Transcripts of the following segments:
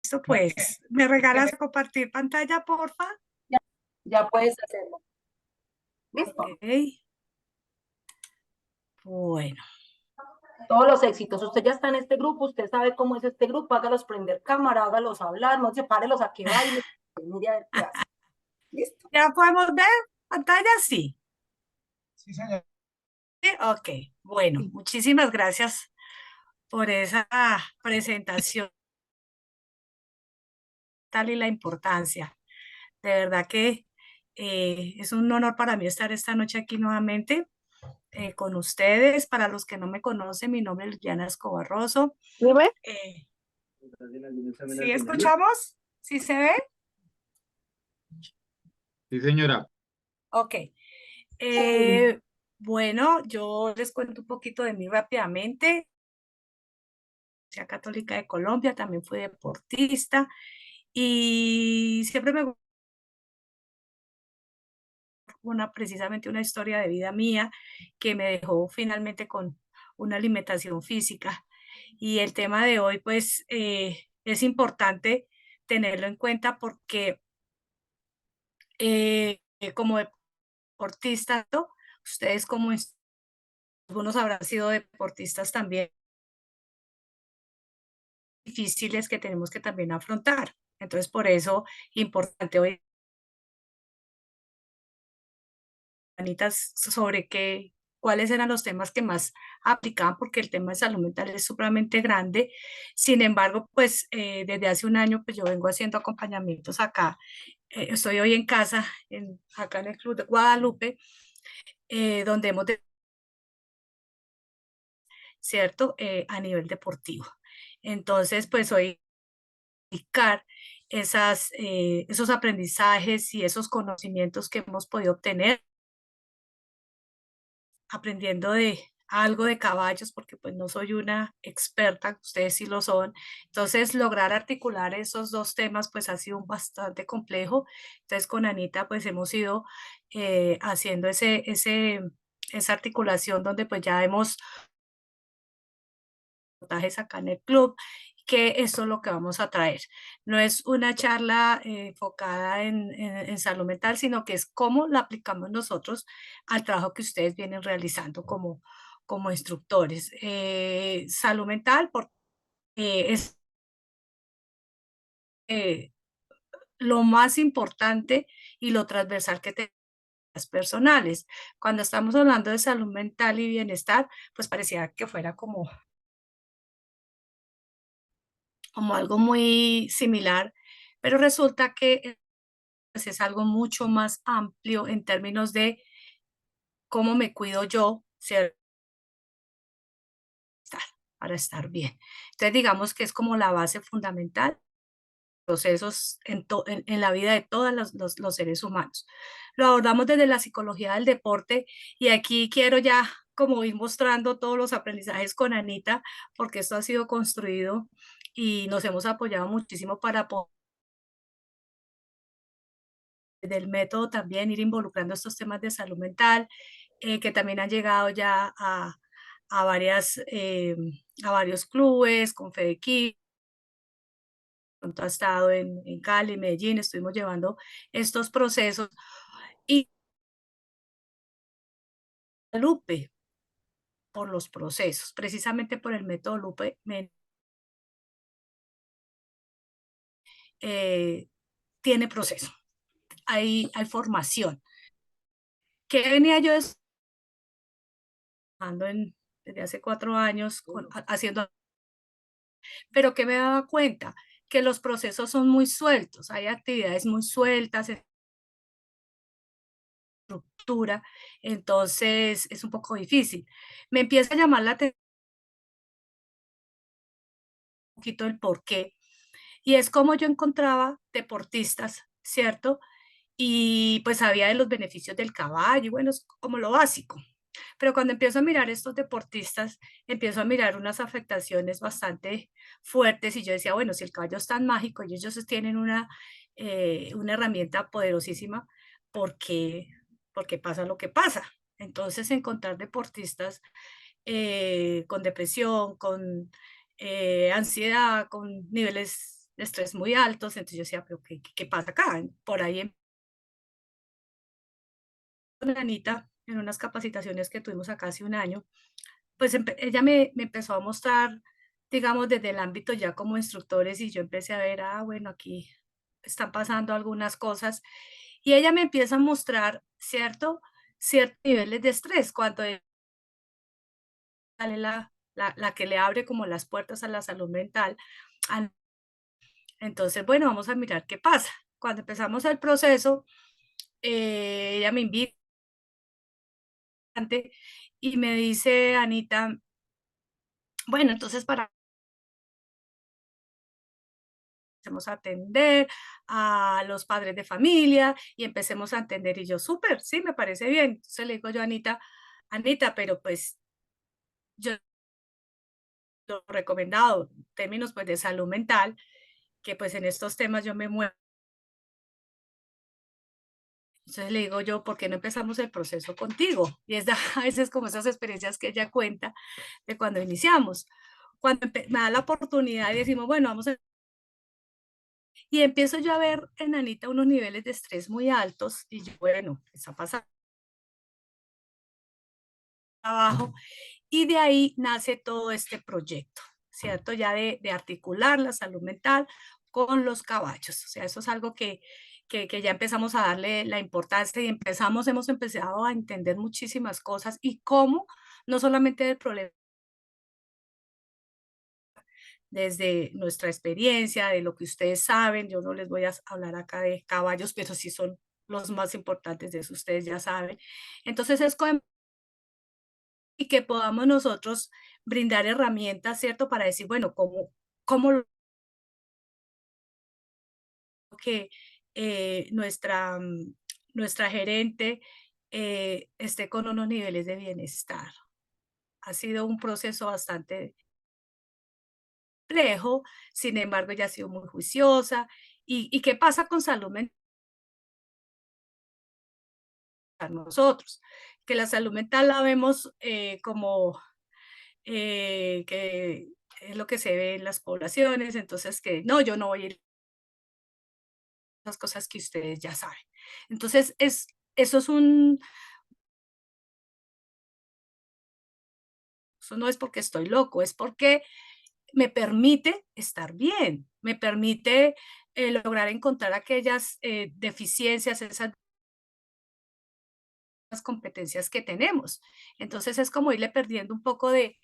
Listo, pues, ¿me regalas compartir pantalla, porfa? Ya, ya puedes hacerlo. Ok, ¿Listo? bueno. Todos los éxitos. Usted ya está en este grupo, usted sabe cómo es este grupo, hágalos prender cámara, hágalos hablar, no sepárelos a que baile, mire a ver qué hace. ¿Listo? ¿Ya podemos ver pantalla? Sí. Sí, señor. Sí, ok, bueno, muchísimas gracias por esa presentación tal y la importancia. De verdad que es un honor para mí estar esta noche aquí nuevamente con ustedes. Para los que no me conocen, mi nombre es Liliana Escobar Rosso. Dime. ¿Sí escuchamos? ¿Sí se ve? Sí, señora. Ok. Sí. Bueno, yo les cuento un poquito de mí rápidamente. Universidad Católica de Colombia, también fui deportista y siempre me gustó precisamente una historia de vida mía que me dejó finalmente con una alimentación física. Y el tema de hoy, pues, es importante tenerlo en cuenta porque como deportista, ¿no? Ustedes como algunos habrán sido deportistas también difíciles que tenemos que también afrontar. Entonces, por eso, importante hoy, Anitas, sobre qué, cuáles eran los temas que más aplicaban, porque el tema de salud mental es supremamente grande. Sin embargo, pues desde hace un año, pues yo vengo haciendo acompañamientos acá. Estoy hoy en casa, acá en el Club de Guadalupe, donde hemos, ¿cierto? A nivel deportivo. Entonces, pues hoy aplicar esos aprendizajes y esos conocimientos que hemos podido obtener aprendiendo de algo de caballos, porque pues no soy una experta, ustedes sí lo son. Entonces, lograr articular esos dos temas pues ha sido bastante complejo. Entonces, con Anita pues hemos ido haciendo esa articulación donde pues ya hemos montajes acá en el club, que eso es lo que vamos a traer. No es una charla enfocada en salud mental, sino que es cómo la aplicamos nosotros al trabajo que ustedes vienen realizando como instructores. Salud mental porque es eh, lo más importante y lo transversal que tenemos personales. Cuando estamos hablando de salud mental y bienestar, pues parecía que fuera como algo muy similar, pero resulta que pues, es algo mucho más amplio en términos de cómo me cuido yo, ¿cierto? Para estar bien. Entonces, digamos que es como la base fundamental, procesos en la vida de todos los seres humanos. Lo abordamos desde la psicología del deporte y aquí quiero ya como ir mostrando todos los aprendizajes con Anita, porque esto ha sido construido y nos hemos apoyado muchísimo para poder del método también ir involucrando estos temas de salud mental, que también han llegado ya a, a varios clubes, con Fedequí, pronto ha estado en Cali, Medellín, estuvimos llevando estos procesos y Lupe por los procesos, precisamente por el método Lupe eh, tiene proceso, hay formación. ¿Qué venía yo desde hace 4 años haciendo? Pero ¿qué me daba cuenta? Que los procesos son muy sueltos, hay actividades muy sueltas, estructura, entonces es un poco difícil. Me empieza a llamar la atención un poquito el por qué, y es como yo encontraba deportistas, ¿cierto? Y pues sabía de los beneficios del caballo, y bueno, es como lo básico. Pero cuando empiezo a mirar estos deportistas, empiezo a mirar unas afectaciones bastante fuertes y yo decía, bueno, si el caballo es tan mágico y ellos tienen una herramienta poderosísima, ¿por qué, por qué pasa lo que pasa? Entonces, encontrar deportistas con depresión, con ansiedad, con niveles de estrés muy altos, entonces yo decía, pero ¿qué pasa acá? Por ahí con Anita, en unas capacitaciones que tuvimos acá hace un año, pues ella me empezó a mostrar, digamos, desde el ámbito ya como instructores y yo empecé a ver, bueno, aquí están pasando algunas cosas y ella me empieza a mostrar, ¿cierto? Ciertos niveles de estrés cuando sale la que le abre como las puertas a la salud mental. Entonces, bueno, vamos a mirar qué pasa. Cuando empezamos el proceso, ella me invita y me dice, Anita, bueno, entonces para empecemos a atender a los padres de familia y empecemos a entender. Y yo, súper, sí, me parece bien. Entonces le digo yo a Anita, Anita, pero pues yo lo recomendado, términos pues de salud mental, que pues en estos temas yo me muevo. Entonces le digo yo, ¿por qué no empezamos el proceso contigo? Y es a veces como esas experiencias que ella cuenta de cuando iniciamos. Cuando me da la oportunidad y decimos, bueno, vamos a... Y empiezo yo a ver en Anita unos niveles de estrés muy altos y yo, bueno, ¿qué está pasando? Trabajo y de ahí nace todo este proyecto, ¿cierto? Ya de articular la salud mental con los caballos. O sea, eso es algo que ya empezamos a darle la importancia y hemos empezado a entender muchísimas cosas y cómo, no solamente el problema desde nuestra experiencia, de lo que ustedes saben, yo no les voy a hablar acá de caballos, pero sí son los más importantes de eso, ustedes ya saben. Entonces es como y que podamos nosotros brindar herramientas, ¿cierto? Para decir, bueno, cómo lo que nuestra gerente esté con unos niveles de bienestar. Ha sido un proceso bastante complejo, sin embargo, ella ha sido muy juiciosa. ¿Y qué pasa con salud mental nosotros? Que la salud mental la vemos como que es lo que se ve en las poblaciones, entonces que no, yo no voy a ir a las cosas que ustedes ya saben. Entonces, eso es eso no es porque estoy loco, es porque me permite estar bien, me permite lograr encontrar aquellas deficiencias, esas competencias que tenemos. Entonces es como irle perdiendo un poco de,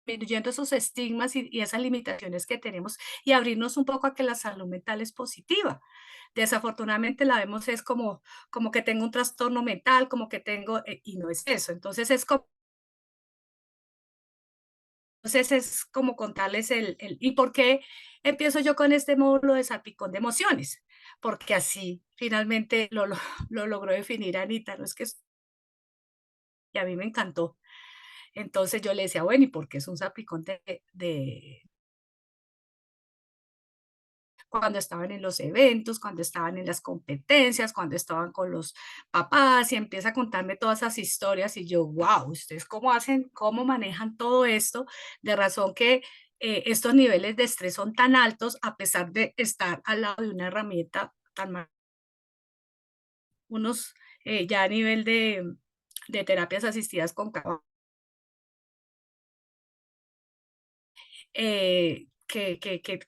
disminuyendo esos estigmas y esas limitaciones que tenemos y abrirnos un poco a que la salud mental es positiva. Desafortunadamente la vemos es como que tengo un trastorno mental, como que tengo, y no es eso. Entonces es como contarles ¿y por qué empiezo yo con este módulo de salpicón de emociones? Porque así finalmente lo logró definir Anita, no es que y a mí me encantó. Entonces yo le decía, bueno, ¿y por qué es un salpicón de cuando estaban en los eventos, cuando estaban en las competencias, cuando estaban con los papás y empieza a contarme todas esas historias y yo, wow, ¿ustedes cómo hacen, cómo manejan todo esto? De razón que estos niveles de estrés son tan altos a pesar de estar al lado de una herramienta tan unos ya a nivel de terapias asistidas con caballo. Que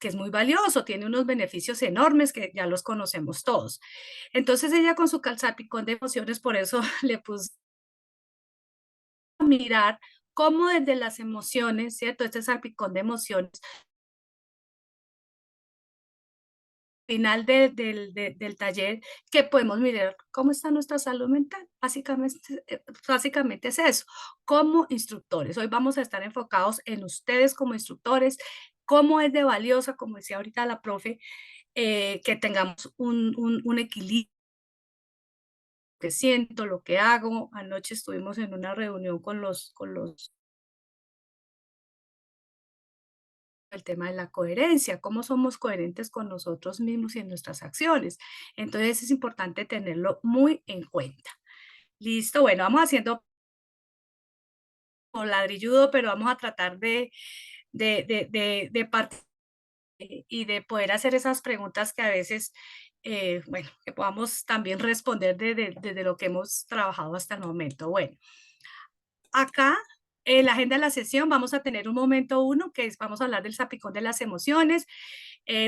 es muy valioso, tiene unos beneficios enormes que ya los conocemos todos. Entonces ella con su calzapicón de emociones, por eso le puse a mirar cómo desde las emociones, ¿cierto? Este salpicón de emociones, final del taller, que podemos mirar cómo está nuestra salud mental. Básicamente es eso, como instructores. Hoy vamos a estar enfocados en ustedes como instructores, cómo es de valiosa, como decía ahorita la profe, que tengamos un equilibrio, que siento, lo que hago. Anoche estuvimos en una reunión con los el tema de la coherencia, cómo somos coherentes con nosotros mismos y en nuestras acciones. Entonces es importante tenerlo muy en cuenta. Listo, bueno, vamos haciendo como ladrilludo, pero vamos a tratar y de poder hacer esas preguntas que a veces, bueno, que podamos también responder desde lo que hemos trabajado hasta el momento. Bueno, acá en la agenda de la sesión vamos a tener un momento uno, que es, vamos a hablar del salpicón de las emociones,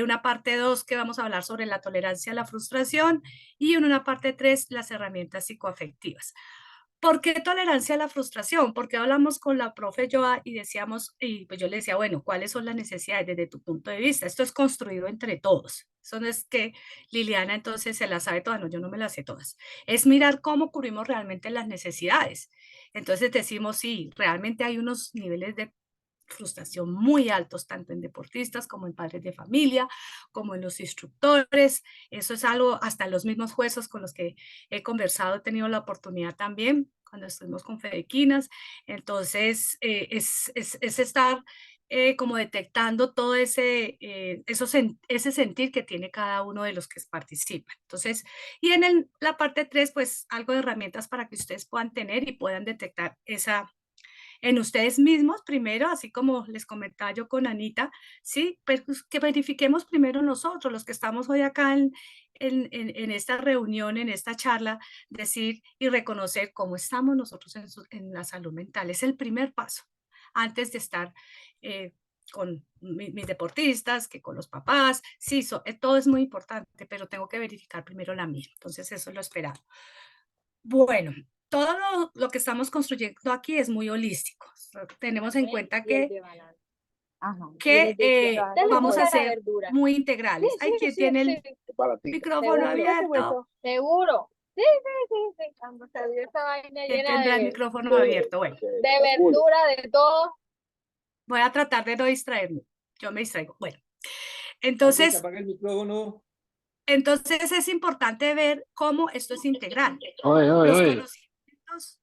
una parte 2 que vamos a hablar sobre la tolerancia a la frustración y en una parte 3 las herramientas psicoafectivas. ¿Por qué tolerancia a la frustración? Porque hablamos con la profe Joa y decíamos, y pues yo le decía, bueno, ¿cuáles son las necesidades desde tu punto de vista? Esto es construido entre todos. Eso no es que Liliana entonces se las sabe todas, no, yo no me las sé todas. Es mirar cómo cubrimos realmente las necesidades. Entonces decimos, sí, realmente hay unos niveles de frustración muy altos, tanto en deportistas como en padres de familia, como en los instructores. Eso es algo, hasta los mismos jueces con los que he conversado, he tenido la oportunidad también cuando estuvimos con Fedequinas. Entonces, es estar como detectando todo ese sentir que tiene cada uno de los que participan. Entonces, y en la parte 3 pues algo de herramientas para que ustedes puedan tener y puedan detectar en ustedes mismos primero, así como les comentaba yo con Anita, ¿sí? Pues que verifiquemos primero nosotros, los que estamos hoy acá en esta reunión, en esta charla, decir y reconocer cómo estamos nosotros en la salud mental. Es el primer paso antes de estar con mis deportistas, que con los papás. Sí, todo es muy importante, pero tengo que verificar primero la mía. Entonces, eso es lo esperado. Bueno, todo lo que estamos construyendo aquí es muy holístico. Tenemos en cuenta Ajá. vamos a ser Verdura. muy integrales. Sí, Hay sí, quien sí, tiene sí. el Para ti. micrófono abierto. Seguro. Sí, sí, sí, sí. Cuando salió esa vaina ¿Quién llena tendrá el de micrófono abierto? Bueno, verdura, de todo. voy a tratar de no distraerme. Yo me distraigo. Bueno, Alguien que entonces, apague el micrófono. entonces es importante ver cómo esto es integral. Oye, oye, Los oye. conocimientos,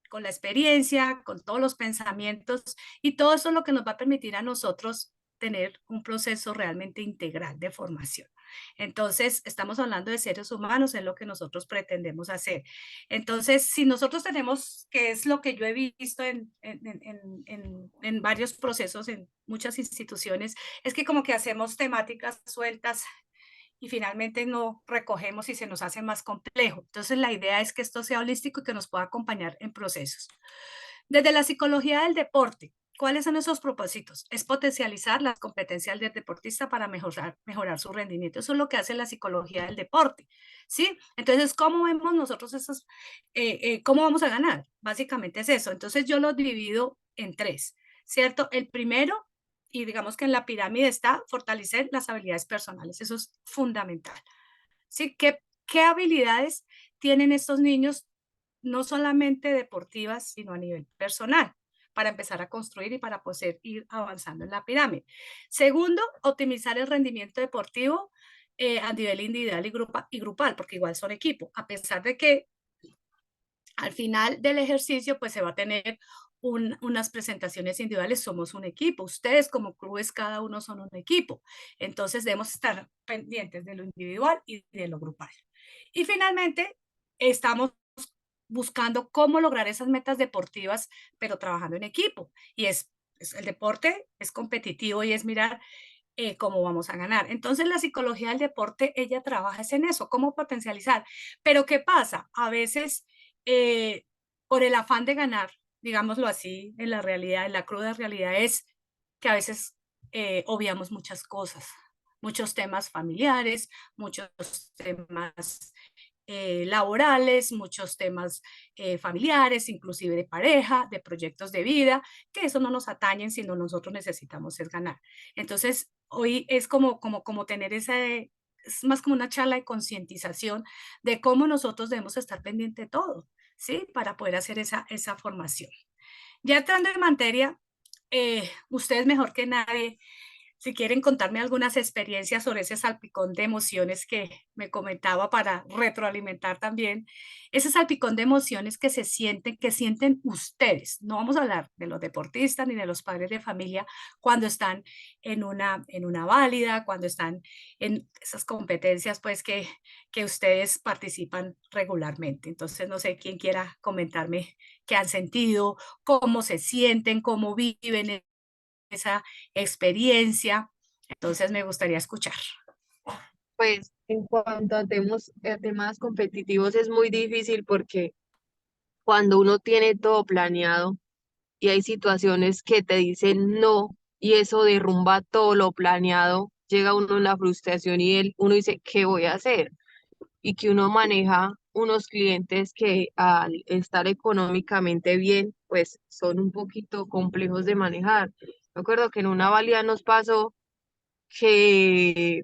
con la experiencia, con todos los pensamientos, y todo eso es lo que nos va a permitir a nosotros tener un proceso realmente integral de formación. Entonces, estamos hablando de seres humanos, es lo que nosotros pretendemos hacer. Entonces, si nosotros tenemos, que es lo que yo he visto en varios procesos, en muchas instituciones, es que como que hacemos temáticas sueltas y finalmente no recogemos y se nos hace más complejo. Entonces la idea es que esto sea holístico y que nos pueda acompañar en procesos. Desde la psicología del deporte, ¿cuáles son esos propósitos? Es potencializar las competencias del deportista para mejorar su rendimiento. Eso es lo que hace la psicología del deporte, ¿sí? Entonces, ¿cómo vemos nosotros cómo vamos a ganar? Básicamente es eso. Entonces yo lo divido en tres, ¿cierto? El primero, y digamos que en la pirámide está fortalecer las habilidades personales. Eso es fundamental. ¿Sí? ¿Qué habilidades tienen estos niños, no solamente deportivas, sino a nivel personal, para empezar a construir y para poder ir avanzando en la pirámide? Segundo, optimizar el rendimiento deportivo a nivel individual y grupal, porque igual son equipo, a pesar de que al final del ejercicio, pues se va a tener unas presentaciones individuales, somos un equipo, ustedes como clubes cada uno son un equipo, entonces debemos estar pendientes de lo individual y de lo grupal. Y finalmente, estamos buscando cómo lograr esas metas deportivas, pero trabajando en equipo. Y el deporte es competitivo y es mirar cómo vamos a ganar. Entonces, la psicología del deporte, ella trabaja en eso, cómo potencializar. Pero, ¿qué pasa? A veces, eh, por el afán de ganar, digámoslo así, en la realidad, en la cruda realidad es que a veces obviamos muchas cosas, muchos temas familiares, muchos temas laborales, muchos temas familiares, inclusive de pareja, de proyectos de vida, que eso no nos atañen, sino nosotros necesitamos es ganar. Entonces, hoy es como tener es más como una charla de concientización de cómo nosotros debemos estar pendientes de todo, ¿sí? Para poder hacer esa formación. Ya entrando en materia, ustedes mejor que nadie si quieren contarme algunas experiencias sobre ese salpicón de emociones que me comentaba para retroalimentar también, ese salpicón de emociones que sienten ustedes. No vamos a hablar de los deportistas ni de los padres de familia cuando están en una válida, cuando están en esas competencias pues que ustedes participan regularmente. Entonces, no sé quién quiera comentarme qué han sentido, cómo se sienten, cómo viven esa experiencia. Entonces me gustaría escuchar. Pues en cuanto a temas competitivos es muy difícil porque cuando uno tiene todo planeado y hay situaciones que te dicen no y eso derrumba todo lo planeado, llega uno en la frustración y uno dice, ¿qué voy a hacer? Y que uno maneja unos clientes que al estar económicamente bien, pues son un poquito complejos de manejar. Me acuerdo que en una valía nos pasó que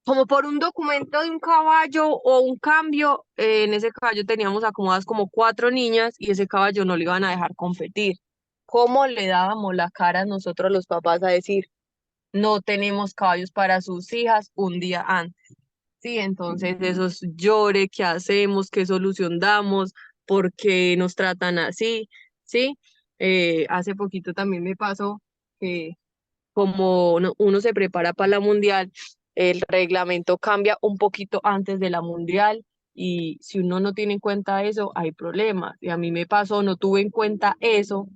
como por un documento de un caballo o un cambio, en ese caballo teníamos acomodadas como 4 niñas y ese caballo no le iban a dejar competir. ¿Cómo le dábamos la cara a nosotros los papás a decir, no tenemos caballos para sus hijas un día antes? Sí, entonces esos llore, ¿qué hacemos? ¿Qué solución damos? ¿Por qué nos tratan así? Sí, hace poquito también me pasó que como uno se prepara para la mundial, el reglamento cambia un poquito antes de la mundial y si uno no tiene en cuenta eso, hay problemas. Y a mí me pasó, no tuve en cuenta eso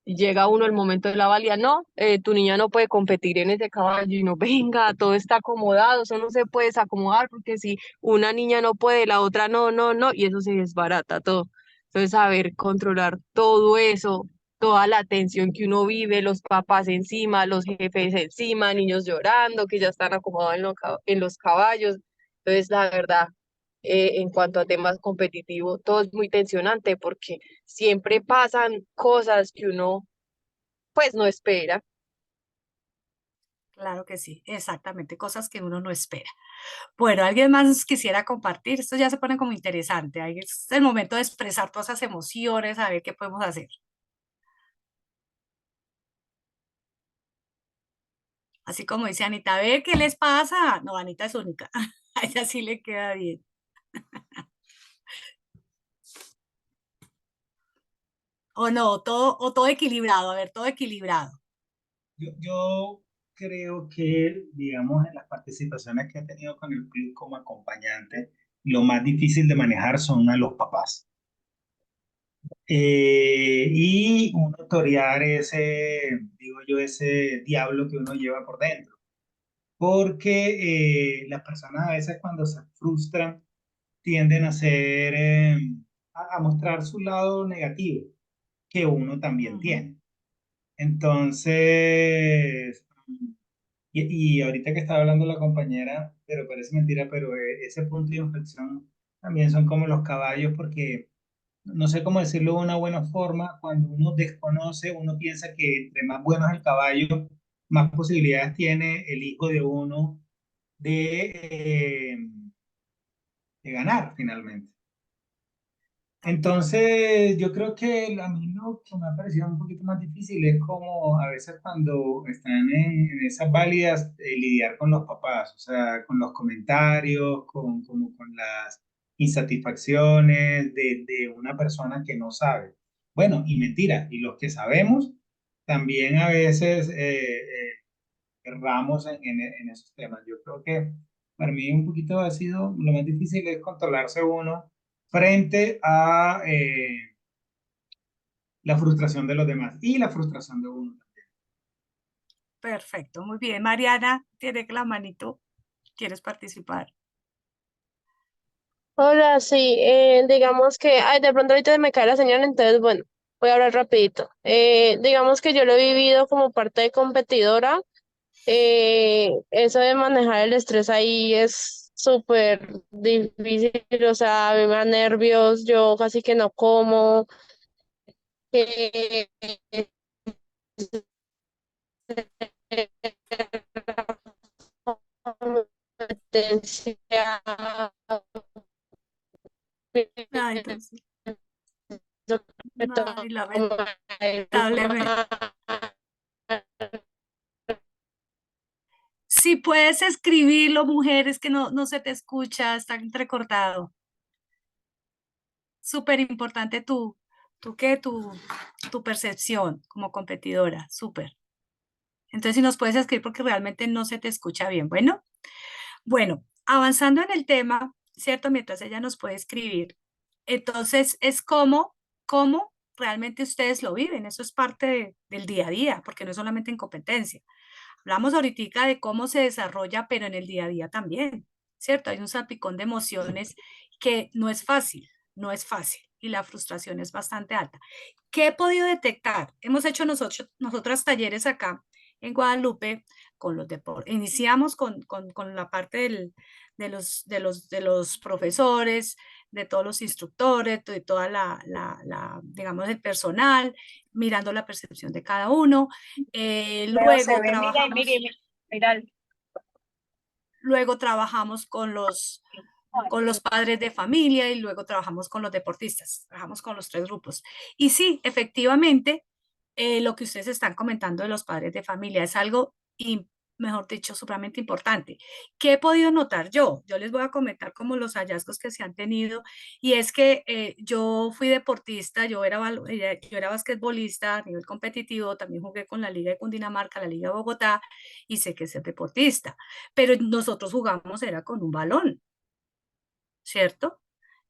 y llega uno el momento de la valía, no, tu niña no puede competir en ese caballo y no, venga, todo está acomodado, eso no se puede desacomodar porque si una niña no puede, la otra no, no, no, y eso se desbarata todo. Entonces, saber controlar todo eso, toda la tensión que uno vive, los papás encima, los jefes encima, niños llorando, que ya están acomodados en los caballos. Entonces, la verdad, en cuanto a temas competitivos, todo es muy tensionante porque siempre pasan cosas que uno pues no espera. Claro que sí, exactamente, cosas que uno no espera. Bueno, ¿alguien más quisiera compartir? Esto ya se pone como interesante. Ahí es el momento de expresar todas esas emociones, a ver qué podemos hacer. Así como dice Anita, a ver qué les pasa. No, Anita es única. A ella sí le queda bien. O no, todo equilibrado, a ver, todo equilibrado. Yo creo que, digamos, en las participaciones que he tenido con el club como acompañante, lo más difícil de manejar son a los papás. Y uno torear ese, digo yo, ese diablo que uno lleva por dentro. Porque las personas a veces cuando se frustran tienden a ser, a mostrar su lado negativo, que uno también Ujú. tiene. Entonces, y ahorita que estaba hablando la compañera, pero parece mentira, pero ese punto de inflexión también son como los caballos, porque no sé cómo decirlo de una buena forma, cuando uno desconoce, uno piensa que entre más bueno es el caballo, más posibilidades tiene el hijo de uno de, de ganar finalmente. Entonces, yo creo que a mí lo que me ha parecido un poquito más difícil es como a veces cuando están en esas válidas, lidiar con los papás, o sea, con los comentarios, como con las insatisfacciones de una persona que no sabe. Bueno, y mentira, y los que sabemos, también a veces erramos en esos temas. Yo creo que para mí un poquito ha sido, lo más difícil es controlarse uno frente a la frustración de los demás y la frustración de uno. Perfecto, muy bien. Mariana, tiene la manito. ¿Quieres participar? Hola, sí, digamos que, ay, de pronto ahorita me cae la señal, entonces, bueno, voy a hablar rapidito. Digamos que yo lo he vivido como parte de competidora. Eso de manejar el estrés ahí es súper difícil, o sea, a mí me da nervios, yo casi que no como. eh, competencia, Ay, Dios, ay, toma lamentablemente. Si puedes escribirlo, mujeres, que no se te escucha, está entrecortado. Súper importante tu percepción como competidora, súper. Entonces, si nos puedes escribir porque realmente no se te escucha bien. Bueno, avanzando en el tema, ¿cierto? Mientras ella nos puede escribir. Entonces, es cómo realmente ustedes lo viven, eso es parte del día a día, porque no es solamente en competencia. Hablamos ahorita de cómo se desarrolla, pero en el día a día también, ¿cierto? Hay un salpicón de emociones que no es fácil, no es fácil, y la frustración es bastante alta. ¿Qué he podido detectar? Hemos hecho nosotras talleres acá en Guadalupe con los deportes. Iniciamos con la parte de los profesores, de todos los instructores, de toda digamos, el personal, mirando la percepción de cada uno. Se ve, mira, y mire, mira. Luego trabajamos con los padres de familia y luego trabajamos con los deportistas, trabajamos con los 3 grupos. Y sí, efectivamente, lo que ustedes están comentando de los padres de familia es algo, mejor dicho, supremamente importante. ¿Qué he podido notar yo? Yo les voy a comentar como los hallazgos que se han tenido, y es que yo fui deportista, yo era basquetbolista a nivel competitivo, también jugué con la Liga de Cundinamarca, la Liga de Bogotá, y sé que es ser deportista, pero nosotros jugamos era con un balón, ¿cierto?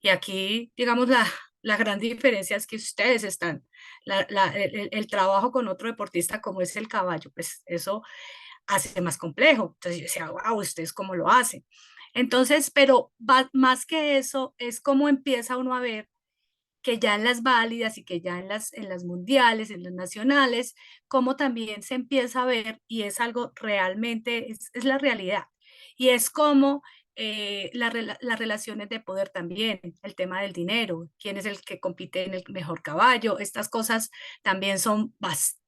Y aquí, digamos, la gran diferencia es que ustedes están, el trabajo con otro deportista como es el caballo, pues eso hace más complejo. Entonces yo decía, wow, ¿ustedes cómo lo hacen? Entonces, pero más que eso, es cómo empieza uno a ver que ya en las válidas y que ya en las mundiales, en las nacionales, cómo también se empieza a ver, y es algo realmente, es la realidad, y es como las relaciones de poder también, el tema del dinero, quién es el que compite en el mejor caballo, estas cosas también son bastante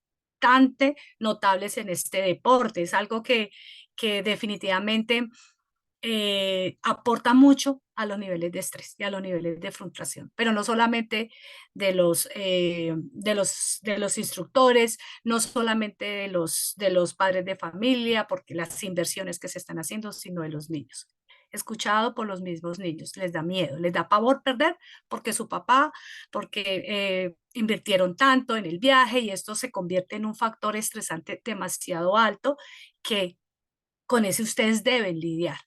notables en este deporte, es algo que definitivamente aporta mucho a los niveles de estrés y a los niveles de frustración, pero no solamente de los instructores, no solamente de los padres de familia, porque las inversiones que se están haciendo, sino de los niños. Escuchado por los mismos niños, les da miedo, les da pavor perder porque su papá, porque invirtieron tanto en el viaje, y esto se convierte en un factor estresante demasiado alto que con ese ustedes deben lidiar.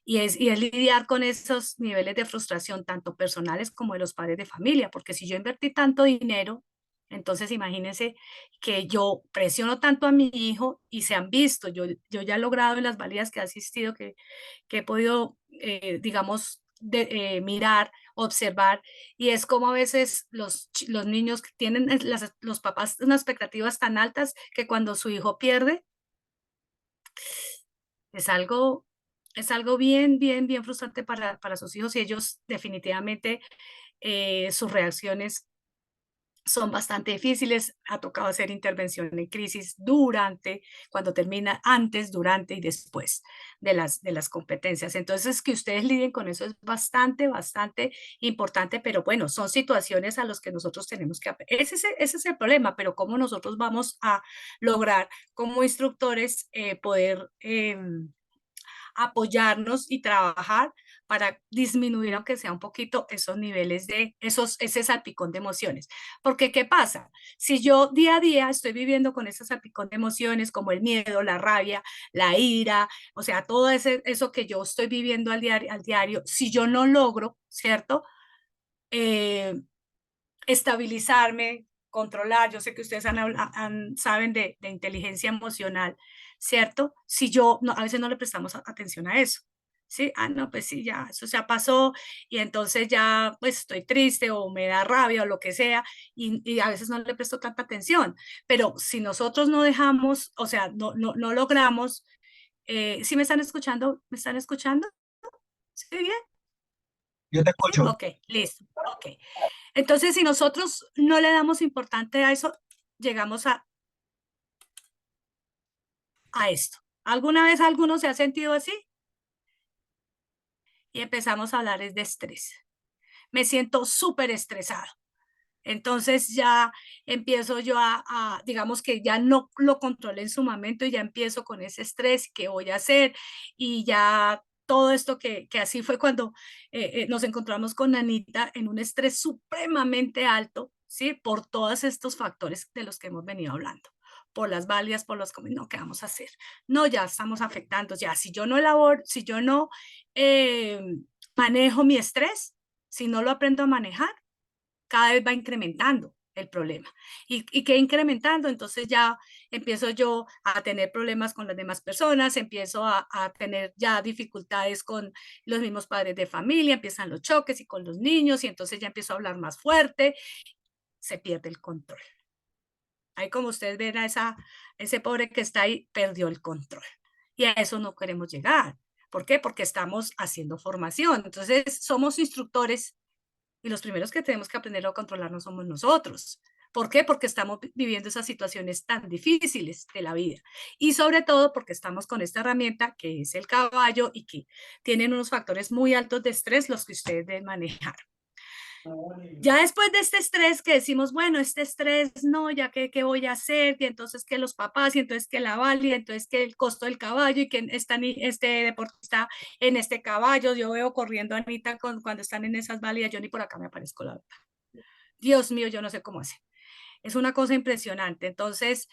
Y es lidiar con esos niveles de frustración, tanto personales como de los padres de familia, porque si yo invertí tanto dinero, entonces imagínense que yo presiono tanto a mi hijo y se han visto, yo ya he logrado en las validas que he asistido, que he podido, digamos, mirar, observar, y es como a veces los niños tienen los papás unas expectativas tan altas que cuando su hijo pierde, es algo, es algo bien, bien, bien frustrante para sus hijos, y ellos definitivamente sus reacciones son bastante difíciles. Ha tocado hacer intervención en crisis cuando termina, antes, durante y después de las competencias. Entonces, que ustedes lidien con eso es bastante, bastante importante, pero bueno, son situaciones a las que nosotros tenemos que... Ese es el problema, pero cómo nosotros vamos a lograr como instructores poder apoyarnos y trabajar para disminuir, aunque sea un poquito, esos niveles ese salpicón de emociones. Porque, ¿qué pasa? Si yo día a día estoy viviendo con ese salpicón de emociones, como el miedo, la rabia, la ira, o sea, todo eso que yo estoy viviendo al diario, si yo no logro, ¿cierto? Eh, Estabilizarme, controlar. Yo sé que ustedes saben de inteligencia emocional, ¿cierto? Si yo, no, a veces no le prestamos atención a eso. Sí, no, pues sí, ya, eso ya pasó, y entonces ya, pues estoy triste o me da rabia o lo que sea, y a veces no le presto tanta atención. Pero si nosotros no dejamos, o sea, no logramos, ¿sí me están escuchando? ¿Me están escuchando? ¿Sí, bien? Yo te ¿Sí? escucho. Ok, listo. Ok. Entonces, si nosotros no le damos importante a eso, llegamos a esto. ¿Alguna vez alguno se ha sentido así? Y empezamos a hablar es de estrés. Me siento súper estresado. Entonces ya empiezo yo digamos que ya no lo controlé en su momento, y ya empiezo con ese estrés, ¿qué voy a hacer? Y ya todo esto que así fue cuando nos encontramos con Anita en un estrés supremamente alto, ¿sí? Por todos estos factores de los que hemos venido hablando, por las válidas, no, ¿qué vamos a hacer? No, ya estamos afectando, ya, si yo no eh, manejo mi estrés, si no lo aprendo a manejar, cada vez va incrementando. el problema. Y que incrementando, entonces ya empiezo yo a tener problemas con las demás personas, empiezo a tener ya dificultades con los mismos padres de familia, empiezan los choques y con los niños, y entonces ya empiezo a hablar más fuerte, se pierde el control. Ahí como ustedes ven a ese pobre que está ahí, perdió el control. Y a eso no queremos llegar. ¿Por qué? Porque estamos haciendo formación. Entonces somos instructores y los primeros que tenemos que aprender a controlarnos somos nosotros. ¿Por qué? Porque estamos viviendo esas situaciones tan difíciles de la vida. Y sobre todo porque estamos con esta herramienta que es el caballo y que tienen unos factores muy altos de estrés los que ustedes deben manejar. Ya después de este estrés que decimos, bueno, este estrés no, ya que qué voy a hacer, y entonces que los papás, y entonces que la válida, entonces que el costo del caballo, y que este deportista en este caballo, yo veo corriendo a Anita cuando están en esas válidas, yo ni por acá me aparezco, la verdad. Dios mío, yo no sé cómo hace. Es una cosa impresionante. Entonces,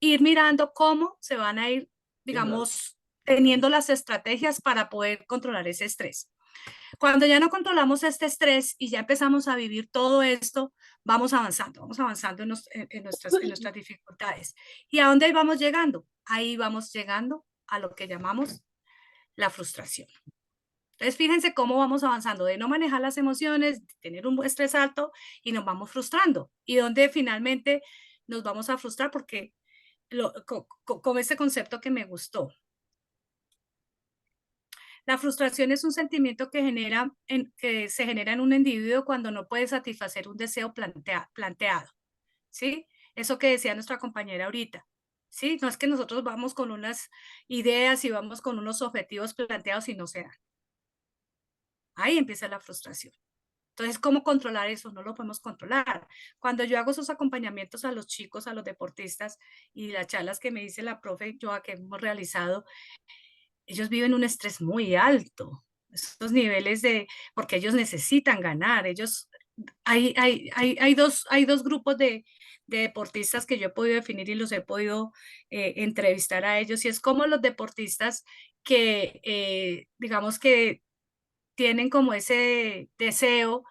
ir mirando cómo se van a ir, digamos, teniendo las estrategias para poder controlar ese estrés. Cuando ya no controlamos este estrés y ya empezamos a vivir todo esto, vamos avanzando en nuestras dificultades. ¿Y a dónde vamos llegando? Ahí vamos llegando a lo que llamamos la frustración. Entonces, fíjense cómo vamos avanzando de no manejar las emociones, de tener un estrés alto y nos vamos frustrando. Y donde finalmente nos vamos a frustrar porque con este concepto que me gustó. La frustración es un sentimiento que se genera en un individuo cuando no puede satisfacer un deseo planteado, ¿sí? Eso que decía nuestra compañera ahorita, ¿sí? No es que nosotros vamos con unas ideas y vamos con unos objetivos planteados y no se dan. Ahí empieza la frustración. Entonces, ¿cómo controlar eso? No lo podemos controlar. Cuando yo hago esos acompañamientos a los chicos, a los deportistas y las charlas que me dice la profe Joa que hemos realizado, ellos viven un estrés muy alto, estos niveles porque ellos necesitan ganar, hay dos grupos de deportistas que yo he podido definir y los he podido entrevistar a ellos, y es como los deportistas que, digamos que tienen como ese deseo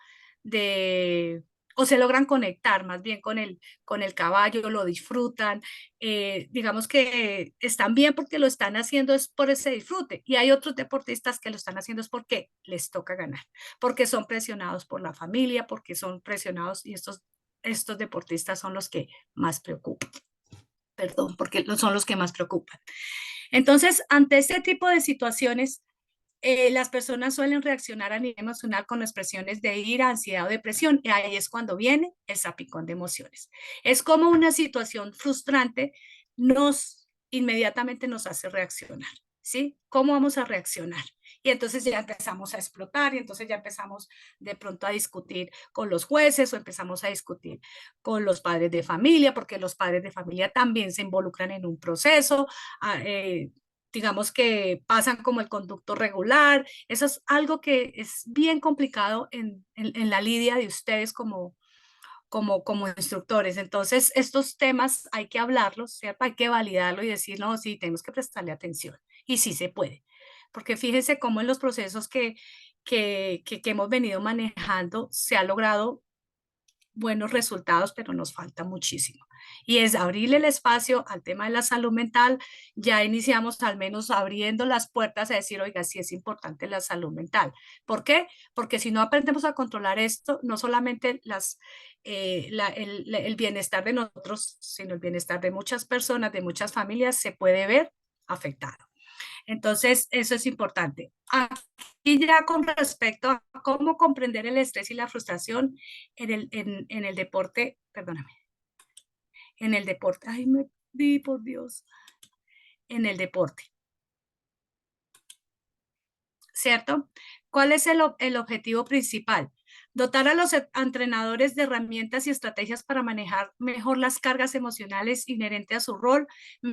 de, o se logran conectar más bien con el caballo, lo disfrutan, digamos que están bien porque lo están haciendo es por ese disfrute. Y hay otros deportistas que lo están haciendo es porque les toca ganar, porque son presionados por la familia, porque son presionados y estos deportistas son los que más preocupan. Perdón, porque son los que más preocupan. Entonces, ante este tipo de situaciones, las personas suelen reaccionar a nivel emocional con expresiones de ira, ansiedad o depresión, y ahí es cuando viene el salpicón de emociones. Es como una situación frustrante inmediatamente nos hace reaccionar, ¿sí? ¿Cómo vamos a reaccionar? Y entonces ya empezamos a explotar y entonces ya empezamos de pronto a discutir con los jueces o empezamos a discutir con los padres de familia, porque los padres de familia también se involucran en un proceso, digamos que pasan como el conducto regular. Eso es algo que es bien complicado en la lidia de ustedes como instructores. Entonces, estos temas hay que hablarlos, ¿cierto? Hay que validarlo y decir, no, sí, tenemos que prestarle atención. Y sí se puede. Porque fíjense cómo en los procesos que hemos venido manejando se ha logrado buenos resultados, pero nos falta muchísimo. Y es abrirle el espacio al tema de la salud mental. Ya iniciamos al menos abriendo las puertas a decir, oiga, sí es importante la salud mental. ¿Por qué? Porque si no aprendemos a controlar esto, no solamente el bienestar de nosotros, sino el bienestar de muchas personas, de muchas familias, se puede ver afectado. Entonces, eso es importante. Aquí ya con respecto a cómo comprender el estrés y la frustración en el deporte, perdóname, en el deporte, ay, me di por Dios, en el deporte, ¿cierto? ¿Cuál es el objetivo principal? Dotar a los entrenadores de herramientas y estrategias para manejar mejor las cargas emocionales inherentes a su rol,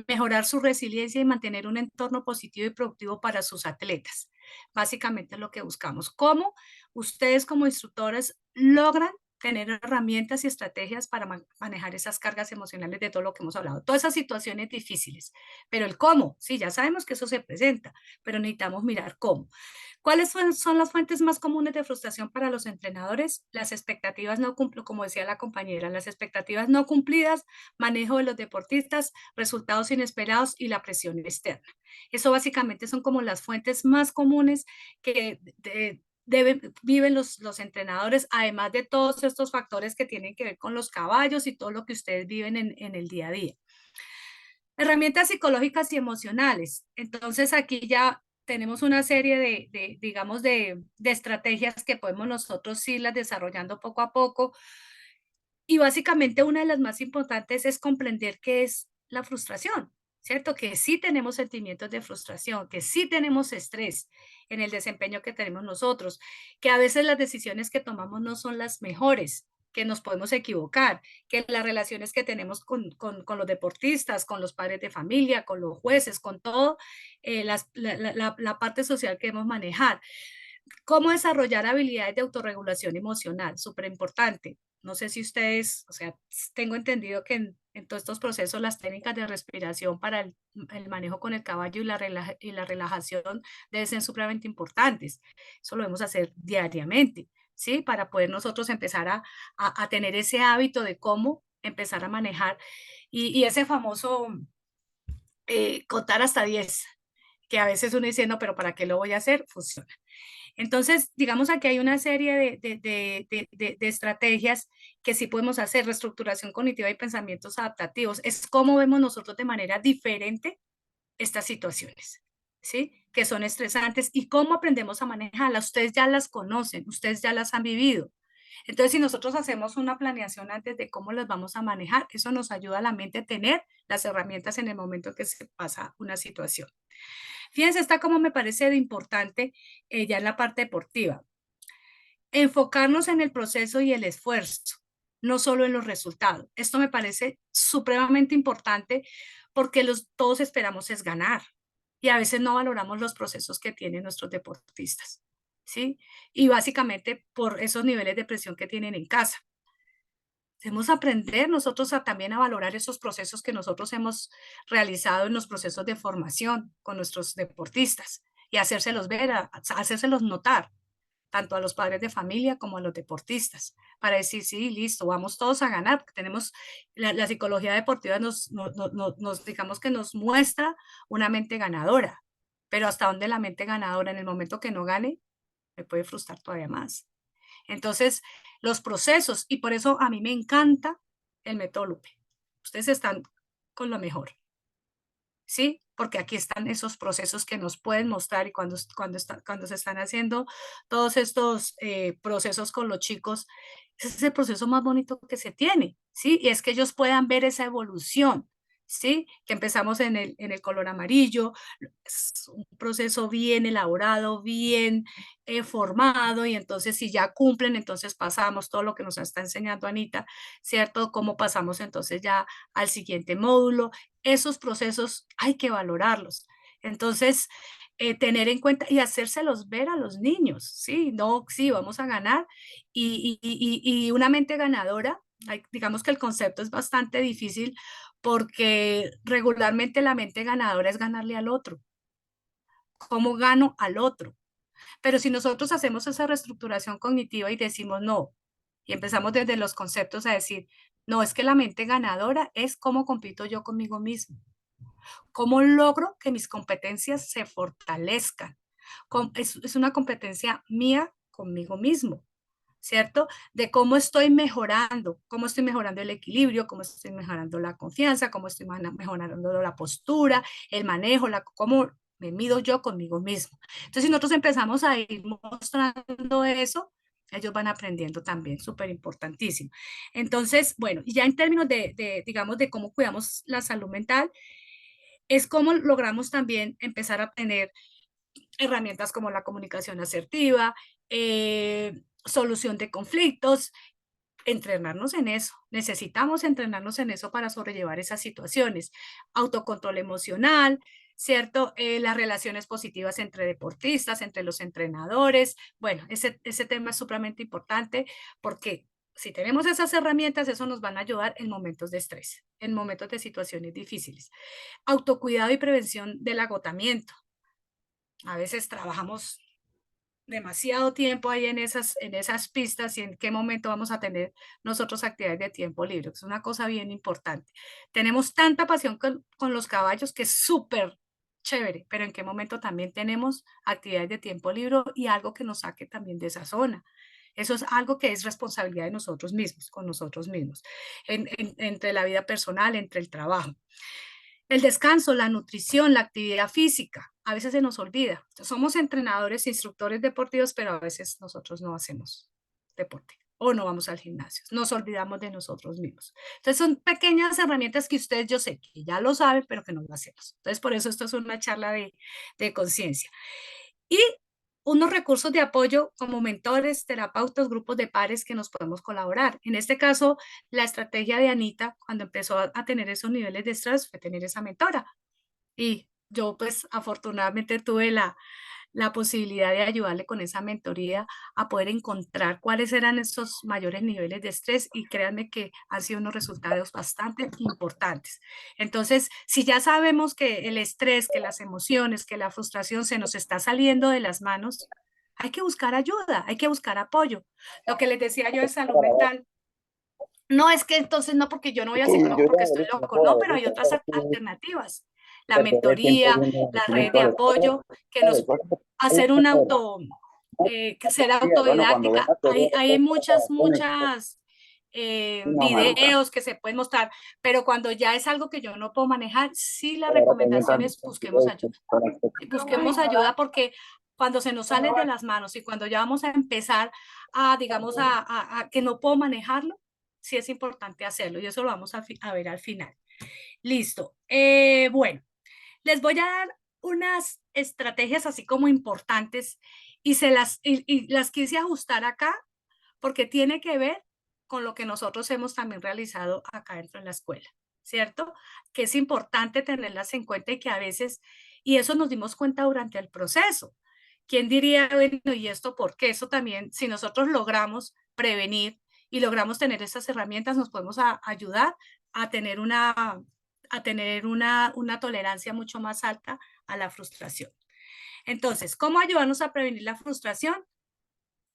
mejorar su resiliencia y mantener un entorno positivo y productivo para sus atletas. Básicamente es lo que buscamos. ¿Cómo ustedes como instructores logran tener herramientas y estrategias para manejar esas cargas emocionales de todo lo que hemos hablado, todas esas situaciones difíciles. Pero el cómo, sí, ya sabemos que eso se presenta, pero necesitamos mirar cómo. ¿Cuáles son las fuentes más comunes de frustración para los entrenadores? Las expectativas no cumplidas, como decía la compañera, las expectativas no cumplidas, manejo de los deportistas, resultados inesperados y la presión externa. Eso básicamente son como las fuentes más comunes que viven los entrenadores, además de todos estos factores que tienen que ver con los caballos y todo lo que ustedes viven en el día a día. Herramientas psicológicas y emocionales. Entonces aquí ya tenemos una serie digamos, de estrategias que podemos nosotros irlas desarrollando poco a poco. Y básicamente una de las más importantes es comprender qué es la frustración, ¿cierto? Que sí tenemos sentimientos de frustración, que sí tenemos estrés en el desempeño que tenemos nosotros, que a veces las decisiones que tomamos no son las mejores, que nos podemos equivocar, que las relaciones que tenemos con los deportistas, con los padres de familia, con los jueces, con todo, la parte social que debemos manejar. ¿Cómo desarrollar habilidades de autorregulación emocional? Súper importante. No sé si ustedes, o sea, tengo entendido que en todos estos procesos las técnicas de respiración para el manejo con el caballo y la relajación deben ser supremamente importantes. Eso lo debemos hacer diariamente, ¿sí? Para poder nosotros empezar a tener ese hábito de cómo empezar a manejar. Y ese famoso contar hasta 10, que a veces uno dice, no, pero ¿para qué lo voy a hacer? Funciona. Entonces, digamos, aquí hay una serie de estrategias que sí podemos hacer, reestructuración cognitiva y pensamientos adaptativos. Es cómo vemos nosotros de manera diferente estas situaciones, ¿sí? Que son estresantes y cómo aprendemos a manejarlas. Ustedes ya las conocen, ustedes ya las han vivido. Entonces, si nosotros hacemos una planeación antes de cómo las vamos a manejar, eso nos ayuda a la mente a tener las herramientas en el momento que se pasa una situación. Fíjense, está como me parece de importante ya en la parte deportiva. Enfocarnos en el proceso y el esfuerzo, no solo en los resultados. Esto me parece supremamente importante porque todos esperamos es ganar y a veces no valoramos los procesos que tienen nuestros deportistas, ¿sí? Y básicamente por esos niveles de presión que tienen en casa. Debemos aprender nosotros también a valorar esos procesos que nosotros hemos realizado en los procesos de formación con nuestros deportistas y hacérselos ver, hacérselos notar, tanto a los padres de familia como a los deportistas, para decir, sí, listo, vamos todos a ganar, porque tenemos, la psicología deportiva digamos que nos muestra una mente ganadora, pero hasta dónde la mente ganadora en el momento que no gane, me puede frustrar todavía más. Entonces, los procesos, y por eso a mí me encanta el método Lupe. Ustedes están con lo mejor, ¿sí? Porque aquí están esos procesos que nos pueden mostrar y cuando se están haciendo todos estos procesos con los chicos, ese es el proceso más bonito que se tiene, ¿sí? Y es que ellos puedan ver esa evolución, ¿sí? Que empezamos en el color amarillo, es un proceso bien elaborado, bien formado, y entonces si ya cumplen, entonces pasamos todo lo que nos está enseñando Anita, ¿cierto? Cómo pasamos entonces ya al siguiente módulo. Esos procesos hay que valorarlos. Entonces, tener en cuenta y hacérselos ver a los niños, ¿sí? No, sí, vamos a ganar. Y una mente ganadora, digamos que el concepto es bastante difícil porque regularmente la mente ganadora es ganarle al otro. ¿Cómo gano al otro? Pero si nosotros hacemos esa reestructuración cognitiva y decimos no, y empezamos desde los conceptos a decir, no, es que la mente ganadora es cómo compito yo conmigo mismo, cómo logro que mis competencias se fortalezcan. Es una competencia mía conmigo mismo, ¿cierto? De cómo estoy mejorando el equilibrio, cómo estoy mejorando la confianza, cómo estoy mejorando la postura, el manejo, cómo me mido yo conmigo mismo. Entonces, si nosotros empezamos a ir mostrando eso, ellos van aprendiendo también, súper importantísimo. Entonces, bueno, y ya en términos digamos, de cómo cuidamos la salud mental, es cómo logramos también empezar a tener herramientas como la comunicación asertiva, solución de conflictos, entrenarnos en eso. Necesitamos entrenarnos en eso para sobrellevar esas situaciones. Autocontrol emocional, ¿cierto? Las relaciones positivas entre deportistas, entre los entrenadores. Bueno, ese tema es supremamente importante porque si tenemos esas herramientas, eso nos van a ayudar en momentos de estrés, en momentos de situaciones difíciles. Autocuidado y prevención del agotamiento. A veces trabajamos demasiado tiempo ahí en esas pistas y en qué momento vamos a tener nosotros actividades de tiempo libre. Es una cosa bien importante. Tenemos tanta pasión con los caballos que es súper chévere, pero en qué momento también tenemos actividades de tiempo libre y algo que nos saque también de esa zona. Eso es algo que es responsabilidad de nosotros mismos, con nosotros mismos, entre la vida personal, entre el trabajo. El descanso, la nutrición, la actividad física, a veces se nos olvida. Somos entrenadores, instructores deportivos, pero a veces nosotros no hacemos deporte o no vamos al gimnasio. Nos olvidamos de nosotros mismos. Entonces son pequeñas herramientas que ustedes, yo sé que ya lo saben, pero que no lo hacemos. Entonces por eso esto es una charla de conciencia. Y unos recursos de apoyo como mentores, terapeutas, grupos de pares que nos podemos colaborar. En este caso, la estrategia de Anita, cuando empezó a tener esos niveles de estrés, fue tener esa mentora. Y yo, pues, afortunadamente tuve la posibilidad de ayudarle con esa mentoría a poder encontrar cuáles eran esos mayores niveles de estrés y créanme que han sido unos resultados bastante importantes. Entonces, si ya sabemos que el estrés, que las emociones, que la frustración se nos está saliendo de las manos, hay que buscar ayuda, hay que buscar apoyo. Lo que les decía yo de salud mental, no es que entonces no, porque yo no voy a psicólogo porque estoy loco, no, pero hay otras alternativas. La mentoría, la red de apoyo, que nos hacer un ser autodidáctica. Hay muchas videos que se pueden mostrar, pero cuando ya es algo que yo no puedo manejar, sí la recomendación es busquemos ayuda. Busquemos ayuda porque cuando se nos sale de las manos y cuando ya vamos a empezar a, digamos, a que no puedo manejarlo, sí es importante hacerlo y eso lo vamos a ver al final. Listo. Bueno, les voy a dar unas estrategias así como importantes y las quise ajustar acá porque tiene que ver con lo que nosotros hemos también realizado acá dentro de la escuela, ¿cierto? Que es importante tenerlas en cuenta y que a veces, y eso nos dimos cuenta durante el proceso. ¿Quién diría, bueno, y esto por qué? Eso también, si nosotros logramos prevenir y logramos tener esas herramientas, nos podemos ayudar a tener una tolerancia mucho más alta a la frustración. Entonces, ¿cómo ayudarnos a prevenir la frustración?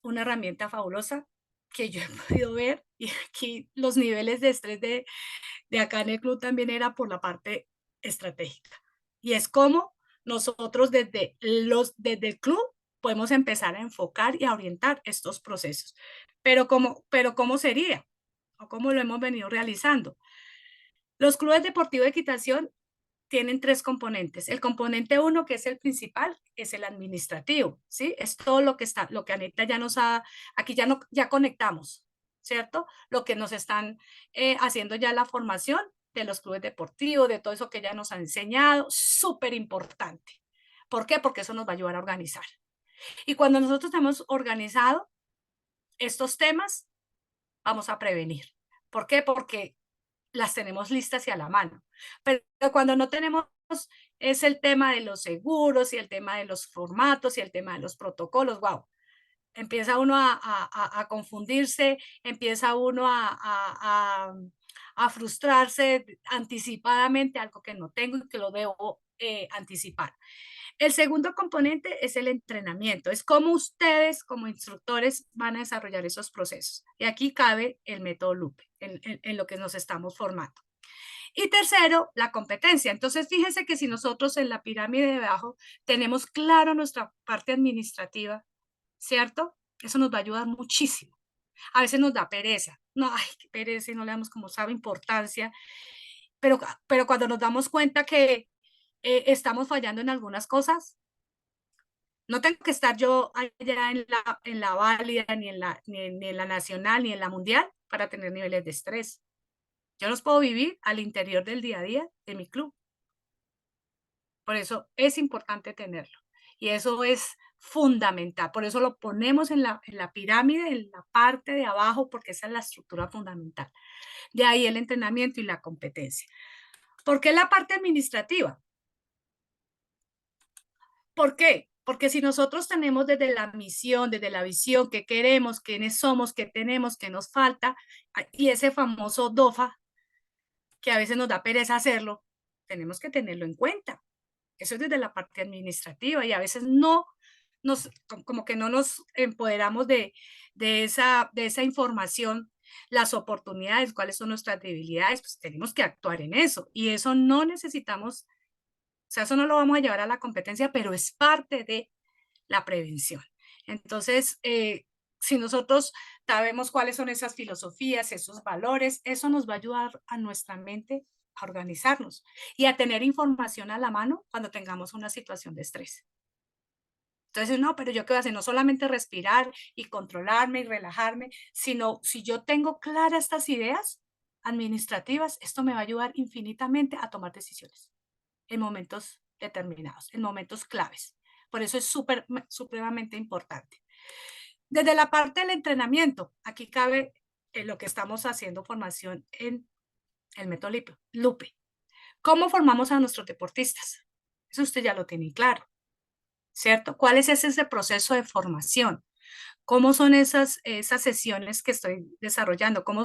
Una herramienta fabulosa que yo he podido ver, y aquí los niveles de estrés de acá en el club también era por la parte estratégica. Y es como nosotros desde el club podemos empezar a enfocar y a orientar estos procesos. Pero ¿cómo sería? ¿O cómo lo hemos venido realizando? Los clubes deportivos de equitación tienen tres componentes. El componente uno, que es el principal, es el administrativo, ¿sí? Es todo lo que Anita ya nos ha, aquí ya conectamos, ¿cierto? Lo que nos están haciendo ya la formación de los clubes deportivos, de todo eso que ella nos ha enseñado, súper importante. ¿Por qué? Porque eso nos va a ayudar a organizar. Y cuando nosotros hemos organizado estos temas, vamos a prevenir. ¿Por qué? Porque las tenemos listas y a la mano. Pero cuando no tenemos, es el tema de los seguros y el tema de los formatos y el tema de los protocolos. Wow. Empieza uno a confundirse, empieza uno a frustrarse anticipadamente, algo que no tengo y que lo debo anticipar. El segundo componente es el entrenamiento, es cómo ustedes como instructores van a desarrollar esos procesos. Y aquí cabe el método Lupe, en lo que nos estamos formando. Y tercero, la competencia. Entonces, fíjense que si nosotros en la pirámide de abajo tenemos claro nuestra parte administrativa, ¿cierto? Eso nos va a ayudar muchísimo. A veces nos da pereza. No, ay, qué pereza y no le damos como sabe importancia. Pero cuando nos damos cuenta que estamos fallando en algunas cosas, no tengo que estar yo allá en la válida, ni en la nacional, ni en la mundial para tener niveles de estrés. Yo los puedo vivir al interior del día a día de mi club. Por eso es importante tenerlo. Y eso es fundamental. Por eso lo ponemos en la pirámide, en la parte de abajo, porque esa es la estructura fundamental. De ahí el entrenamiento y la competencia. ¿Por qué la parte administrativa? ¿Por qué? Porque si nosotros tenemos desde la misión, desde la visión, qué queremos, quiénes somos, qué tenemos, qué nos falta, y ese famoso DOFA, que a veces nos da pereza hacerlo, tenemos que tenerlo en cuenta. Eso es desde la parte administrativa y a veces no como que no nos empoderamos de esa información, las oportunidades, cuáles son nuestras debilidades, pues tenemos que actuar en eso. Y eso no necesitamos, o sea, eso no lo vamos a llevar a la competencia, pero es parte de la prevención. Entonces, si nosotros sabemos cuáles son esas filosofías, esos valores, eso nos va a ayudar a nuestra mente a organizarnos y a tener información a la mano cuando tengamos una situación de estrés. Entonces, no, pero yo qué voy a hacer, no solamente respirar y controlarme y relajarme, sino si yo tengo claras estas ideas administrativas, esto me va a ayudar infinitamente a tomar decisiones en momentos determinados, en momentos claves. Por eso es supremamente importante. Desde la parte del entrenamiento, aquí cabe lo que estamos haciendo formación en el método Lupe. ¿Cómo formamos a nuestros deportistas? Eso usted ya lo tiene claro, ¿cierto? ¿Cuál es ese proceso de formación? ¿Cómo son esas sesiones que estoy desarrollando? ¿Cómo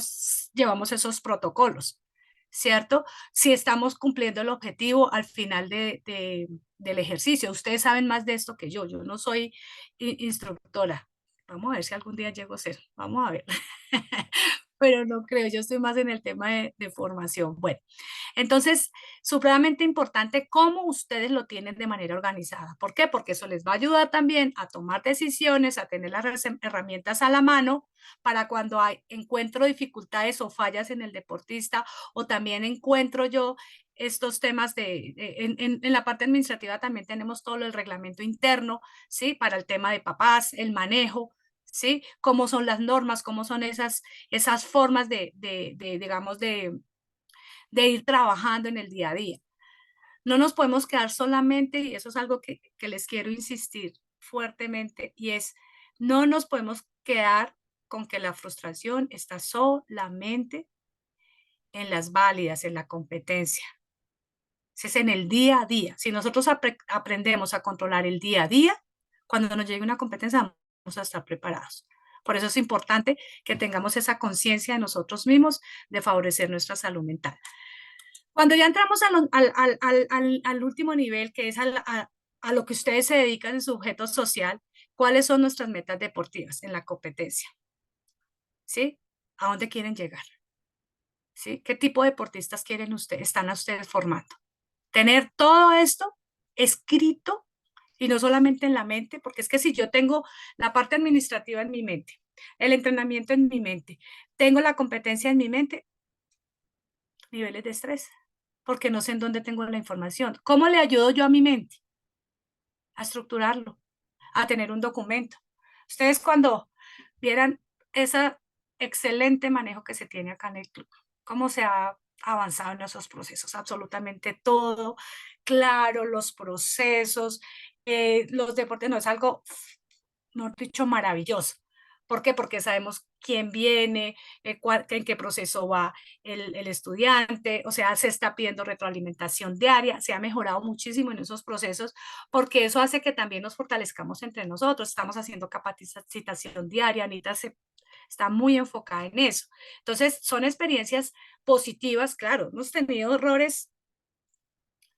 llevamos esos protocolos? ¿Cierto? Si estamos cumpliendo el objetivo al final del ejercicio. Ustedes saben más de esto que yo. Yo no soy instructora. Vamos a ver si algún día llego a ser. Vamos a ver. Pero no creo, yo estoy más en el tema de formación. Bueno, entonces, supremamente importante cómo ustedes lo tienen de manera organizada. ¿Por qué? Porque eso les va a ayudar también a tomar decisiones, a tener las herramientas a la mano para cuando encuentro dificultades o fallas en el deportista o también encuentro yo estos temas en la parte administrativa también tenemos todo el reglamento interno, ¿sí? Para el tema de papás, el manejo, ¿sí? Cómo son las normas, cómo son esas formas digamos, de ir trabajando en el día a día. No nos podemos quedar solamente, y eso es algo que les quiero insistir fuertemente, y es, no nos podemos quedar con que la frustración está solamente en las válidas, en la competencia. Es en el día a día. Si nosotros aprendemos a controlar el día a día, cuando nos llegue una competencia vamos a estar preparados. Por eso es importante que tengamos esa conciencia de nosotros mismos de favorecer nuestra salud mental. Cuando ya entramos al último nivel, que es a lo que ustedes se dedican en su objeto social, ¿cuáles son nuestras metas deportivas en la competencia? ¿Sí? ¿A dónde quieren llegar? ¿Sí? ¿Qué tipo de deportistas están a ustedes formando? Tener todo esto escrito y no solamente en la mente, porque es que si yo tengo la parte administrativa en mi mente, el entrenamiento en mi mente, tengo la competencia en mi mente, niveles de estrés, porque no sé en dónde tengo la información. ¿Cómo le ayudo yo a mi mente? A estructurarlo, a tener un documento. Ustedes cuando vieran ese excelente manejo que se tiene acá en el club, cómo se ha avanzado en esos procesos, absolutamente todo, claro, los procesos, los deportes, no es algo, no dicho, maravilloso. ¿Por qué? Porque sabemos quién viene, en qué proceso va el estudiante, o sea, se está pidiendo retroalimentación diaria, se ha mejorado muchísimo en esos procesos, porque eso hace que también nos fortalezcamos entre nosotros, estamos haciendo capacitación diaria, Anita está muy enfocada en eso. Entonces, son experiencias positivas, claro, hemos tenido errores,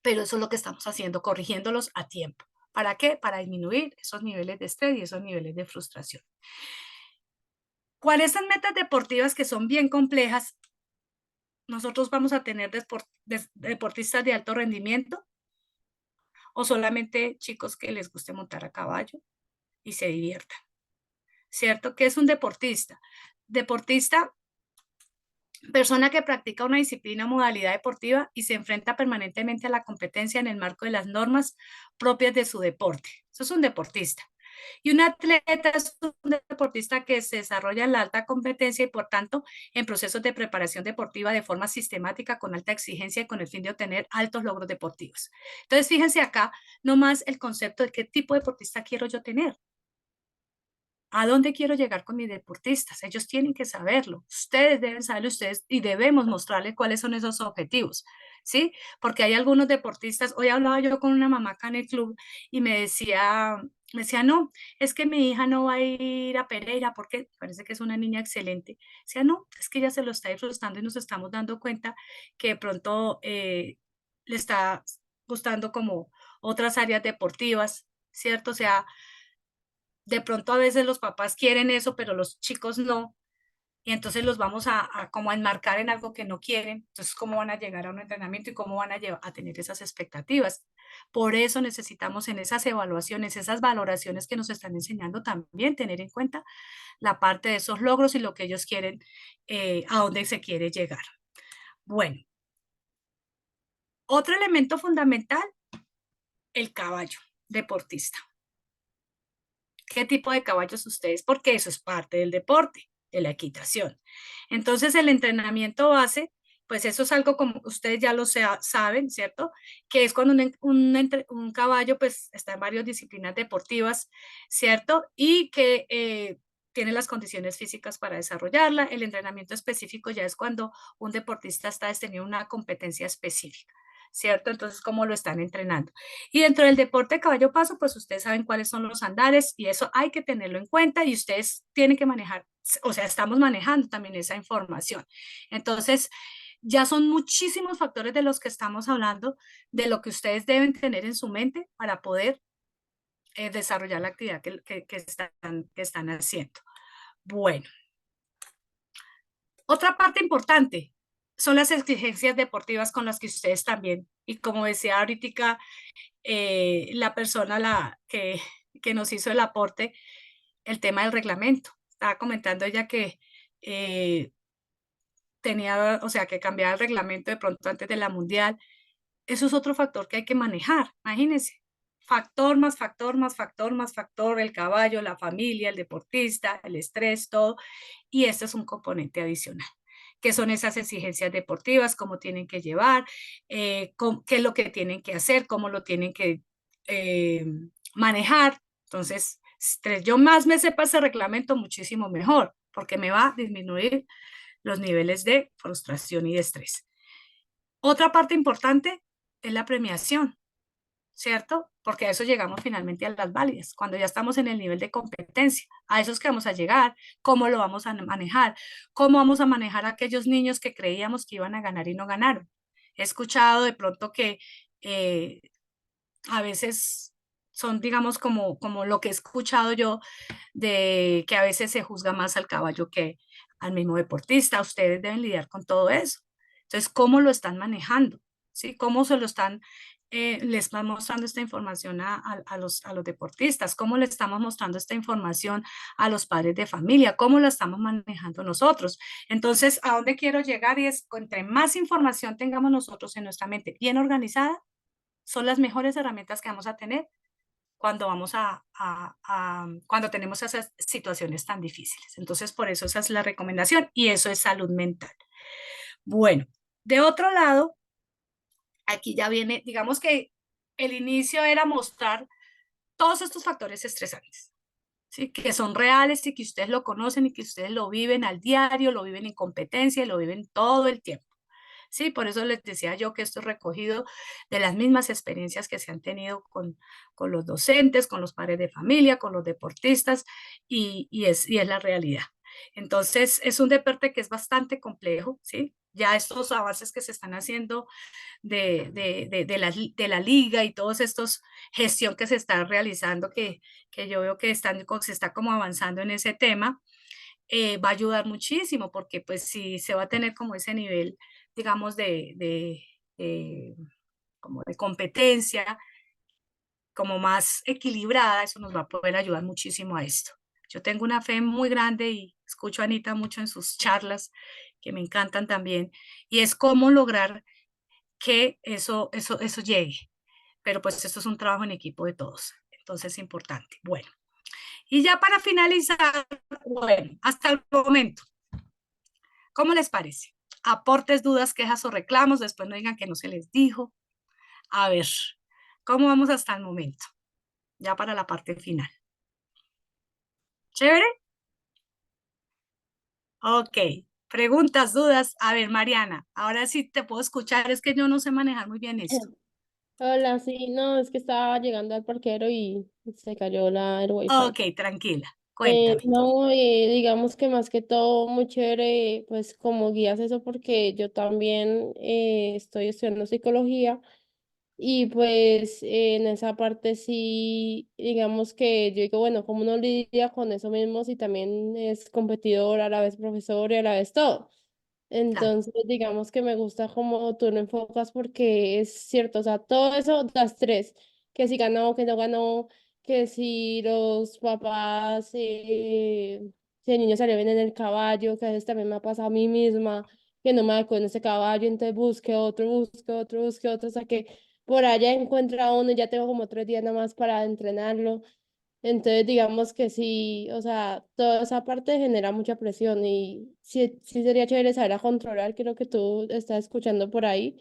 pero eso es lo que estamos haciendo, corrigiéndolos a tiempo. ¿Para qué? Para disminuir esos niveles de estrés y esos niveles de frustración. ¿Cuáles son metas deportivas que son bien complejas? ¿Nosotros vamos a tener deportistas de alto rendimiento o solamente chicos que les guste montar a caballo y se diviertan? ¿Cierto? ¿Qué es un deportista? Deportista, persona que practica una disciplina o modalidad deportiva y se enfrenta permanentemente a la competencia en el marco de las normas propias de su deporte. Eso es un deportista. Y un atleta es un deportista que se desarrolla en la alta competencia y, por tanto, en procesos de preparación deportiva de forma sistemática, con alta exigencia y con el fin de obtener altos logros deportivos. Entonces, fíjense acá nomás el concepto de qué tipo de deportista quiero yo tener. ¿A dónde quiero llegar con mis deportistas? Ellos tienen que saberlo. Ustedes deben saberlo, ustedes, y debemos mostrarles cuáles son esos objetivos, ¿sí? Porque hay algunos deportistas, hoy hablaba yo con una mamá acá en el club y me decía, Me decía, no, es que mi hija no va a ir a Pereira porque parece que es una niña excelente. Decía, no, es que ella se lo está disfrutando y nos estamos dando cuenta que de pronto le está gustando como otras áreas deportivas, ¿cierto? O sea, de pronto a veces los papás quieren eso, pero los chicos no, y entonces los vamos a como a enmarcar en algo que no quieren. Entonces, ¿cómo van a llegar a un entrenamiento y cómo van a tener esas expectativas? Por eso necesitamos en esas evaluaciones, esas valoraciones que nos están enseñando también tener en cuenta la parte de esos logros y lo que ellos quieren, a dónde se quiere llegar. Bueno, otro elemento fundamental, el caballo deportista. ¿Qué tipo de caballos ustedes? Porque eso es parte del deporte, de la equitación. Entonces, el entrenamiento base, pues eso es algo como ustedes ya lo saben, ¿cierto? Que es cuando un caballo pues está en varias disciplinas deportivas, ¿cierto? Y que tiene las condiciones físicas para desarrollarla. El entrenamiento específico ya es cuando un deportista está teniendo una competencia específica, ¿cierto? Entonces, ¿cómo lo están entrenando? Y dentro del deporte de caballo paso, pues ustedes saben cuáles son los andares y eso hay que tenerlo en cuenta y ustedes tienen que manejar, o sea, estamos manejando también esa información. Entonces, ya son muchísimos factores de los que estamos hablando, de lo que ustedes deben tener en su mente para poder desarrollar la actividad que están haciendo. Bueno, otra parte importante son las exigencias deportivas con las que ustedes también, y como decía ahorita, la persona que nos hizo el aporte, el tema del reglamento. Estaba comentando ella que tenía, o sea, que cambiaba el reglamento de pronto antes de la mundial. Eso es otro factor que hay que manejar, imagínense. Factor más factor más factor más factor, el caballo, la familia, el deportista, el estrés, todo. Y este es un componente adicional, que son esas exigencias deportivas, cómo tienen que llevar, qué es lo que tienen que hacer, cómo lo tienen que eh, manejar. Entonces, yo más me sepa ese reglamento, muchísimo mejor, porque me va a disminuir los niveles de frustración y de estrés. Otra parte importante es la premiación, ¿cierto? Porque a eso llegamos finalmente a las válidas, cuando ya estamos en el nivel de competencia, a eso es que vamos a llegar, cómo lo vamos a manejar, cómo vamos a manejar a aquellos niños que creíamos que iban a ganar y no ganaron. He escuchado de pronto que eh, a veces son, digamos, como lo que he escuchado yo, de que a veces se juzga más al caballo que al mismo deportista. Ustedes deben lidiar con todo eso. Entonces, ¿cómo lo están manejando? ¿Sí? ¿Cómo se lo están, les van mostrando esta información a los deportistas? ¿Cómo le estamos mostrando esta información a los padres de familia? ¿Cómo lo estamos manejando nosotros? Entonces, ¿a dónde quiero llegar? Y es, entre más información tengamos nosotros en nuestra mente bien organizada, son las mejores herramientas que vamos a tener cuando cuando tenemos esas situaciones tan difíciles. Entonces, por eso esa es la recomendación y eso es salud mental. Bueno, de otro lado, aquí ya viene, digamos que el inicio era mostrar todos estos factores estresantes, ¿sí? Que son reales y que ustedes lo conocen y que ustedes lo viven al diario, lo viven en competencia y lo viven todo el tiempo. Sí, por eso les decía yo que esto es recogido de las mismas experiencias que se han tenido con los docentes, con los padres de familia, con los deportistas, y es la realidad. Entonces, es un deporte que es bastante complejo, ¿sí? Ya estos avances que se están haciendo de la liga y todos estos gestión que se está realizando, que yo veo que se está como avanzando en ese tema, va a ayudar muchísimo porque pues si se va a tener como ese nivel, digamos, como de competencia, como más equilibrada, eso nos va a poder ayudar muchísimo a esto. Yo tengo una fe muy grande y escucho a Anita mucho en sus charlas, que me encantan también, y es cómo lograr que eso llegue. Pero pues esto es un trabajo en equipo de todos, entonces es importante. Bueno, y ya para finalizar, bueno, hasta el momento, ¿cómo les parece? Aportes, dudas, quejas o reclamos, después no digan que no se les dijo. A ver, ¿cómo vamos hasta el momento? Ya para la parte final. ¿Chévere? Ok. Preguntas, dudas. A ver, Mariana, ahora sí te puedo escuchar, es que yo no sé manejar muy bien esto. Hola, sí, no, es que estaba llegando al parquero y se cayó el wifi. Ok, tranquila, cuéntame. No, digamos que más que todo muy chévere, pues como guías eso porque yo también estoy estudiando psicología y pues en esa parte sí, digamos que yo digo, bueno, ¿cómo uno lidia con eso mismo si también es competidor, a la vez profesor y a la vez todo? Claro, Entonces, digamos que me gusta cómo tú lo enfocas porque es cierto, o sea, todo eso das tres, que si ganó, que no ganó, que si los papás, si el niño salió bien en el caballo, que a veces también me ha pasado a mí misma, que no me adecué en ese caballo, entonces busque otro, busque otro, busque otro, hasta que por allá encuentra uno y ya tengo como 3 días nada más para entrenarlo. Entonces, digamos que sí, o sea, toda esa parte genera mucha presión y sí, sí sería chévere saber a controlar, creo que tú estás escuchando por ahí,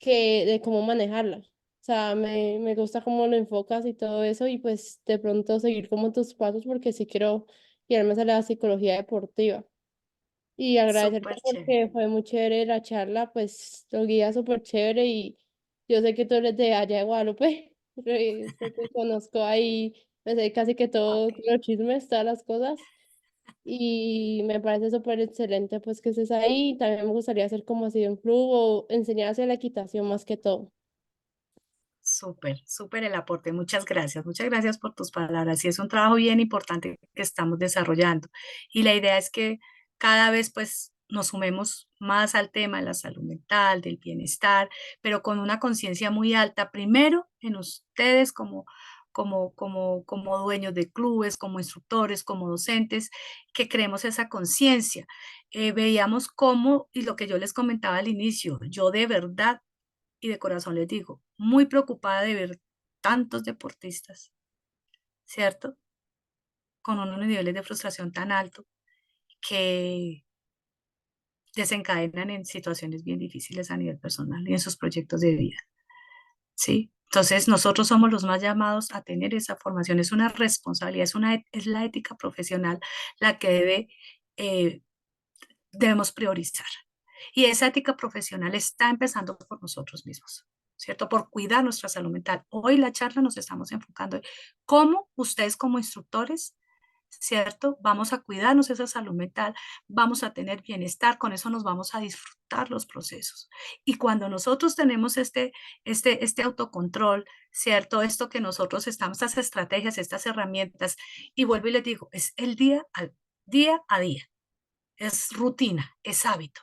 que de cómo manejarla. O sea, me gusta cómo lo enfocas y todo eso y pues de pronto seguir como tus pasos porque sí quiero irme a la psicología deportiva. Y agradecerte súper chévere. porque fue muy chévere la charla, pues lo guía súper chévere y yo sé que tú eres de allá de Guadalupe, sé que conozco ahí, me sé casi que Ok, todos los chismes, todas las cosas y me parece súper excelente pues que estés ahí, también me gustaría hacer como así un club o enseñar hacia la equitación más que todo. súper, súper el aporte. Muchas gracias por tus palabras. Y es un trabajo bien importante que estamos desarrollando. Y la idea es que cada vez pues nos sumemos más al tema de la salud mental, del bienestar, pero con una conciencia muy alta, primero en ustedes como dueños de clubes, como instructores, como docentes, que creemos esa conciencia. Veíamos cómo, y lo que yo les comentaba al inicio, yo de verdad y de corazón les digo, muy preocupada de ver tantos deportistas, ¿cierto? Con unos niveles de frustración tan altos que desencadenan en situaciones bien difíciles a nivel personal y en sus proyectos de vida, ¿sí? Entonces, nosotros somos los más llamados a tener esa formación. Es una responsabilidad, es la ética profesional la que eh, debemos priorizar. Y esa ética profesional está empezando por nosotros mismos, ¿cierto? Por cuidar nuestra salud mental. Hoy la charla nos estamos enfocando en cómo ustedes como instructores, ¿cierto? Vamos a cuidarnos esa salud mental, vamos a tener bienestar, con eso nos vamos a disfrutar los procesos. Y cuando nosotros tenemos este autocontrol, ¿cierto? Esto que nosotros estamos, estas estrategias, estas herramientas, y vuelvo y les digo, es el día a día, es rutina, es hábito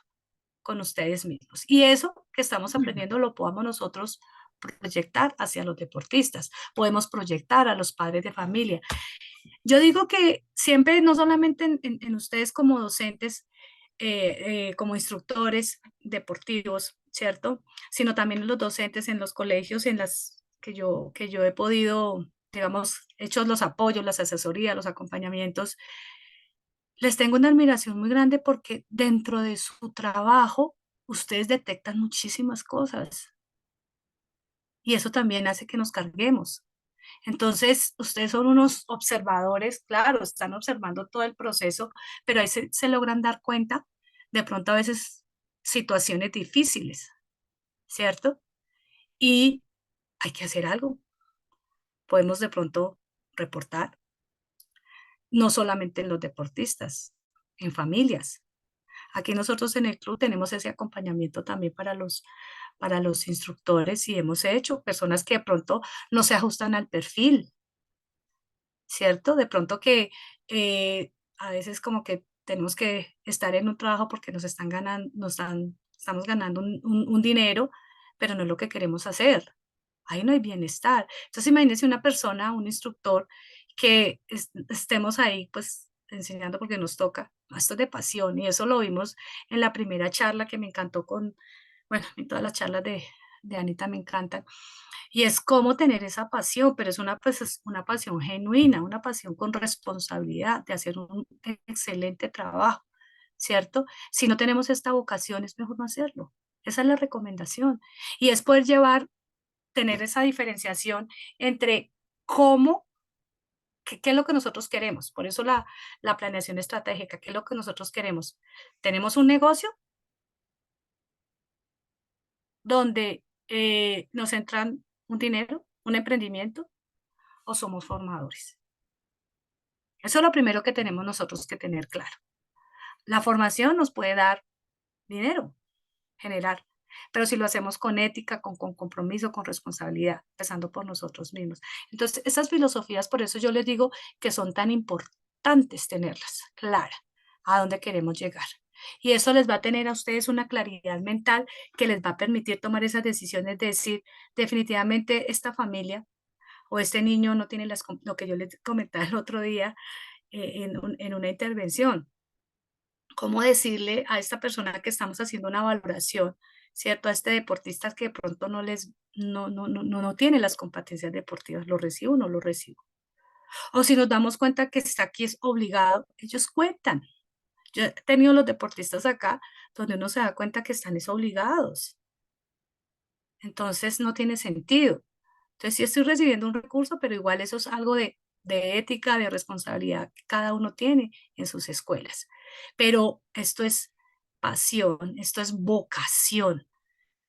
con ustedes mismos. Y eso que estamos aprendiendo lo podamos nosotros proyectar hacia los deportistas, podemos proyectar a los padres de familia. Yo digo que siempre, no solamente en ustedes como docentes, como instructores deportivos, ¿cierto? Sino también en los docentes en los colegios en las que yo he podido, digamos, hechos los apoyos, las asesorías, los acompañamientos, les tengo una admiración muy grande porque dentro de su trabajo ustedes detectan muchísimas cosas y eso también hace que nos carguemos. Entonces, ustedes son unos observadores, claro, están observando todo el proceso, pero ahí se logran dar cuenta de pronto a veces situaciones difíciles, ¿cierto? Y hay que hacer algo. Podemos de pronto reportar, no solamente en los deportistas, en familias. Aquí nosotros en el club tenemos ese acompañamiento también para los instructores y hemos hecho personas que de pronto no se ajustan al perfil, ¿cierto? De pronto que a veces como que tenemos que estar en un trabajo porque nos están ganando, estamos ganando un dinero, pero no es lo que queremos hacer. Ahí no hay bienestar. Entonces imagínense una persona, un instructor, que estemos ahí pues enseñando porque nos toca. Esto es de pasión y eso lo vimos en la primera charla que me encantó bueno, en todas las charlas de Anita me encantan. Y es cómo tener esa pasión, pero es una pasión genuina, una pasión con responsabilidad de hacer un excelente trabajo, ¿cierto? Si no tenemos esta vocación, es mejor no hacerlo. Esa es la recomendación. Y es poder tener esa diferenciación entre cómo, qué es lo que nosotros queremos. Por eso la planeación estratégica, qué es lo que nosotros queremos. Tenemos un negocio donde nos entran un dinero, un emprendimiento, o somos formadores? Eso es lo primero que tenemos nosotros que tener claro. La formación nos puede dar dinero, generar, pero si lo hacemos con ética, con compromiso, con responsabilidad, empezando por nosotros mismos. Entonces, esas filosofías, por eso yo les digo que son tan importantes tenerlas claras, a dónde queremos llegar. Y eso les va a tener a ustedes una claridad mental que les va a permitir tomar esas decisiones de decir, definitivamente esta familia o este niño no tiene lo que yo les comentaba el otro día en una intervención. ¿Cómo decirle a esta persona que estamos haciendo una valoración, cierto? A este deportista que de pronto no tiene las competencias deportivas, ¿lo recibo o no lo recibo? O si nos damos cuenta que está aquí es obligado, ellos cuentan. Yo he tenido los deportistas acá donde uno se da cuenta que están es obligados. Entonces no tiene sentido. Entonces sí estoy recibiendo un recurso, pero igual eso es algo de ética, de responsabilidad que cada uno tiene en sus escuelas. Pero esto es pasión, esto es vocación,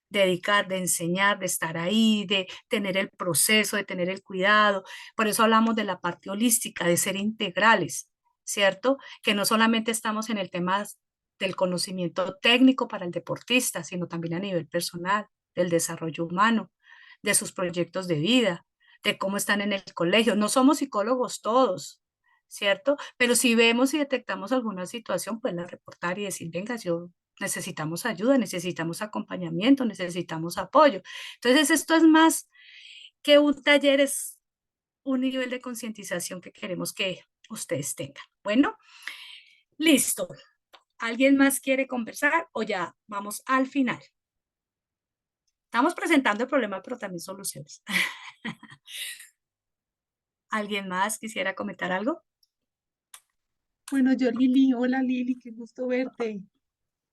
dedicar, de enseñar, de estar ahí, de tener el proceso, de tener el cuidado. Por eso hablamos de la parte holística, de ser integrales, ¿cierto? Que no solamente estamos en el tema del conocimiento técnico para el deportista, sino también a nivel personal, del desarrollo humano, de sus proyectos de vida, de cómo están en el colegio. No somos psicólogos todos, ¿cierto? Pero si vemos y detectamos alguna situación, pues la reportar y decir, venga, yo necesitamos ayuda, necesitamos acompañamiento, necesitamos apoyo. Entonces, esto es más que un taller, es un nivel de concientización que queremos que ustedes tengan. Bueno, listo. ¿Alguien más quiere conversar o ya vamos al final? Estamos presentando el problema, pero también soluciones. ¿Alguien más quisiera comentar algo? Bueno, yo Lili, hola Lili, qué gusto verte.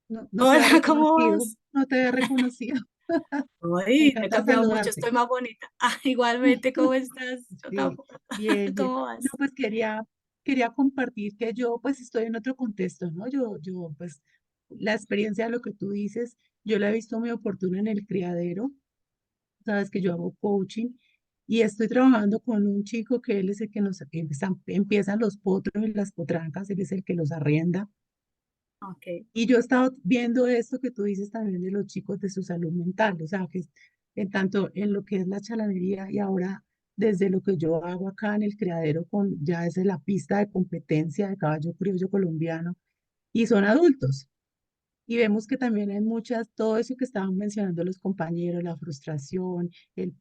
No te había Hola, ¿cómo reconocido, vas? no te había reconocido. Me Ay, me he encanta cambiado mucho, saludarte. estoy más bonita. Ah, igualmente, ¿cómo estás? Yo Sí, tampoco. bien, bien. ¿Cómo No, vas? pues quería compartir que yo pues estoy en otro contexto, ¿no? Yo pues la experiencia de lo que tú dices, yo la he visto muy oportuna en el criadero. Sabes que yo hago coaching y estoy trabajando con un chico que él es el que nos empiezan los potros y las potrancas, él es el que los arrienda. Ok, Y yo he estado viendo esto que tú dices también de los chicos de su salud mental, o sea, que en tanto en lo que es la chalanería y ahora desde lo que yo hago acá en el criadero con ya desde la pista de competencia de caballo criollo colombiano y son adultos. Y vemos que también hay muchas, todo eso que estaban mencionando los compañeros, la frustración, el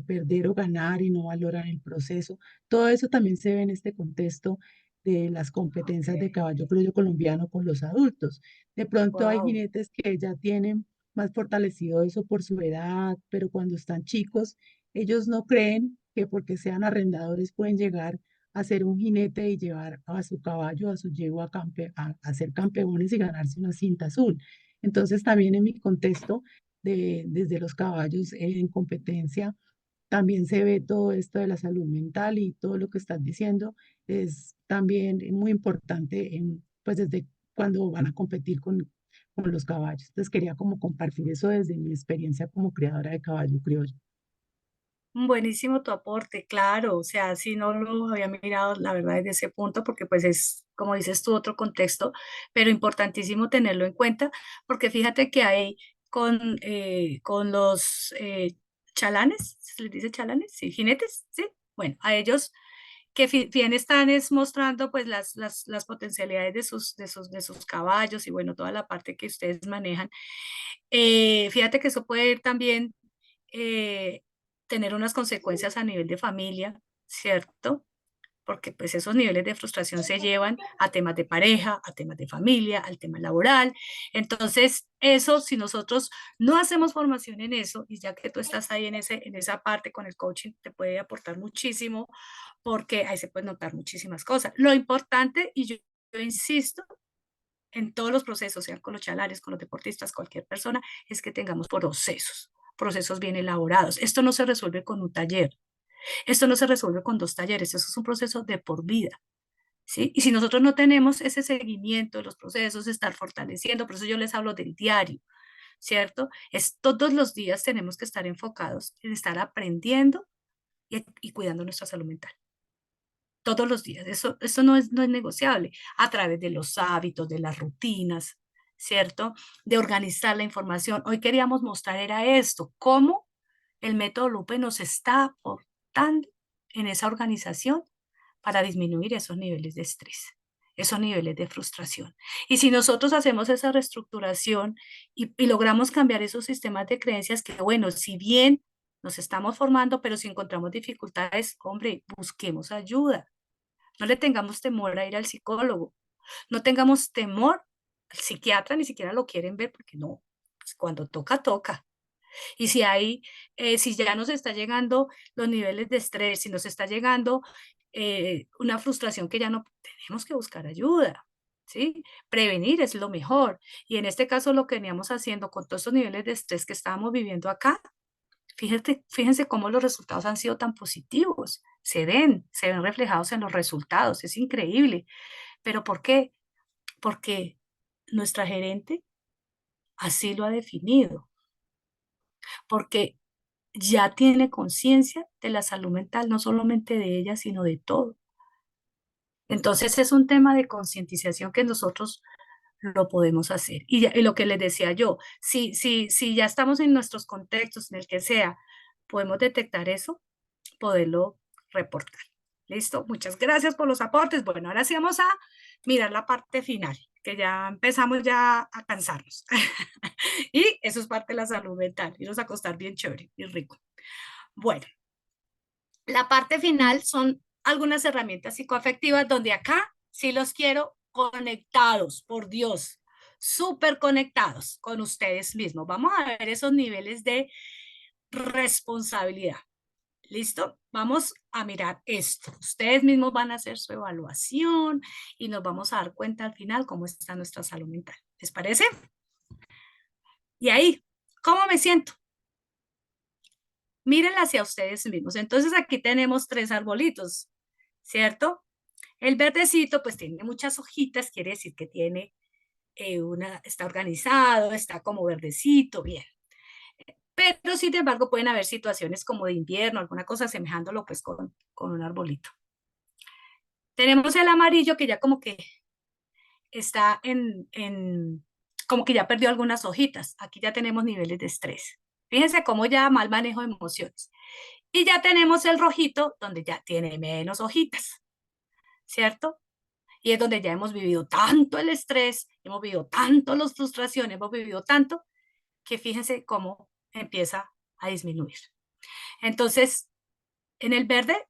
perder o ganar y no valorar el proceso, todo eso también se ve en este contexto de las competencias de ok. caballo criollo colombiano con los adultos. De pronto hay Wow. jinetes que ya tienen más fortalecido eso por su edad, pero cuando están chicos, ellos no creen que porque sean arrendadores pueden llegar a ser un jinete y llevar a su caballo, a su yegua a ser campeones y ganarse una cinta azul. Entonces, también en mi contexto, desde los caballos en competencia, también se ve todo esto de la salud mental y todo lo que estás diciendo es también muy importante pues desde cuando van a competir con los caballos. Entonces, quería como compartir eso desde mi experiencia como criadora de caballo criollo. Buenísimo tu aporte, claro, o sea, si no lo había mirado, la verdad, desde ese punto, porque pues es, como dices tú, otro contexto, pero importantísimo tenerlo en cuenta, porque fíjate que hay con los chalanes, ¿se les dice chalanes? Sí, jinetes, sí, bueno, a ellos que bien están es mostrando pues las potencialidades de sus caballos y bueno, toda la parte que ustedes manejan. Fíjate que eso puede también eh, tener unas consecuencias a nivel de familia, ¿cierto? Porque pues esos niveles de frustración se llevan a temas de pareja, a temas de familia, al tema laboral. Entonces, eso, si nosotros no hacemos formación en eso, y ya que tú estás ahí en esa parte con el coaching, te puede aportar muchísimo, porque ahí se pueden notar muchísimas cosas. Lo importante, y yo insisto, en todos los procesos, sean con los chalares, con los deportistas, cualquier persona, es que tengamos procesos bien elaborados. Esto no se resuelve con un taller, esto no se resuelve con 2 talleres, eso es un proceso de por vida. ¿Sí? Y si nosotros no tenemos ese seguimiento de los procesos, estar fortaleciendo, por eso yo les hablo del diario, ¿cierto? Es todos los días tenemos que estar enfocados en estar aprendiendo y cuidando nuestra salud mental. Todos los días. Eso no es negociable a través de los hábitos, de las rutinas, ¿cierto? De organizar la información. Hoy queríamos mostrar era esto, cómo el método Lupe nos está aportando en esa organización para disminuir esos niveles de estrés, esos niveles de frustración. Y si nosotros hacemos esa reestructuración y logramos cambiar esos sistemas de creencias que, bueno, si bien nos estamos formando, pero si encontramos dificultades, hombre, busquemos ayuda. No le tengamos temor a ir al psicólogo. No tengamos temor al psiquiatra, ni siquiera lo quieren ver porque no, pues cuando toca, toca. Y si ya nos está llegando los niveles de estrés, si nos está llegando una frustración que ya no tenemos que buscar ayuda, ¿sí? Prevenir es lo mejor. Y en este caso lo que veníamos haciendo con todos esos niveles de estrés que estábamos viviendo acá, fíjense cómo los resultados han sido tan positivos. Se ven reflejados en los resultados. Es increíble. ¿Pero por qué? Porque nuestra gerente así lo ha definido. Porque ya tiene conciencia de la salud mental, no solamente de ella, sino de todo. Entonces es un tema de concientización que nosotros lo podemos hacer. Y lo que les decía yo, si ya estamos en nuestros contextos, en el que sea, podemos detectar eso, poderlo reportar. ¿Listo? Muchas gracias por los aportes. Bueno, ahora sí vamos a mirar la parte final, que ya empezamos ya a cansarnos. Y eso es parte de la salud mental, irnos a acostar bien chévere y rico. Bueno, la parte final son algunas herramientas psicoafectivas donde acá sí los quiero conectados, por Dios, súper conectados con ustedes mismos. Vamos a ver esos niveles de responsabilidad. ¿Listo? Vamos a mirar esto. Ustedes mismos van a hacer su evaluación y nos vamos a dar cuenta al final cómo está nuestra salud mental. ¿Les parece? Y ahí, ¿cómo me siento? Miren hacia ustedes mismos. Entonces aquí tenemos 3 arbolitos, ¿cierto? El verdecito pues tiene muchas hojitas, quiere decir que tiene está organizado, está como verdecito, bien. Pero sin embargo pueden haber situaciones como de invierno, alguna cosa asemejándolo pues con un arbolito. Tenemos el amarillo que ya como que está como que ya perdió algunas hojitas. Aquí ya tenemos niveles de estrés. Fíjense cómo ya mal manejo de emociones. Y ya tenemos el rojito donde ya tiene menos hojitas, ¿cierto? Y es donde ya hemos vivido tanto el estrés, hemos vivido tanto las frustraciones, hemos vivido tanto, que fíjense cómo empieza a disminuir. Entonces, en el verde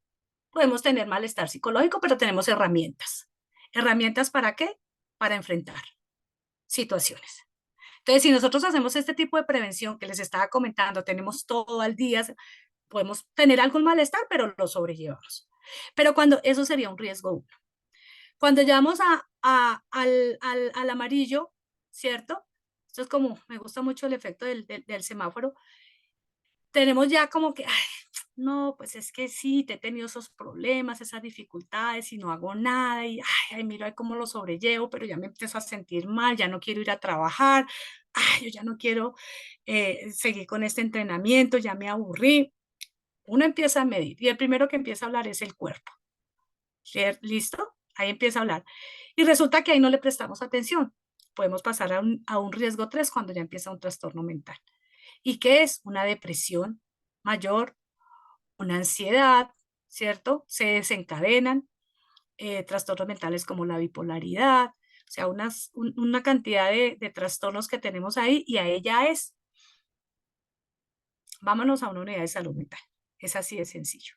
podemos tener malestar psicológico, pero tenemos herramientas. ¿Herramientas para qué? Para enfrentar situaciones. Entonces, si nosotros hacemos este tipo de prevención que les estaba comentando, tenemos todo al día, podemos tener algún malestar, pero lo sobrellevamos. Pero cuando eso sería un riesgo 1. Cuando llegamos al amarillo, ¿cierto? Esto es como, me gusta mucho el efecto del semáforo. Tenemos ya como que, ay, no, pues es que sí, te he tenido esos problemas, esas dificultades y no hago nada y, ay, mira cómo lo sobrellevo, pero ya me empiezo a sentir mal, ya no quiero ir a trabajar, ay, yo ya no quiero seguir con este entrenamiento, ya me aburrí. Uno empieza a medir y el primero que empieza a hablar es el cuerpo. ¿Listo? Ahí empieza a hablar. Y resulta que ahí no le prestamos atención. Podemos pasar a un riesgo 3 cuando ya empieza un trastorno mental. ¿Y qué es? Una depresión mayor, una ansiedad, ¿cierto? Se desencadenan trastornos mentales como la bipolaridad, o sea, una cantidad de trastornos que tenemos ahí y a ella es, vámonos a una unidad de salud mental. Es así de sencillo.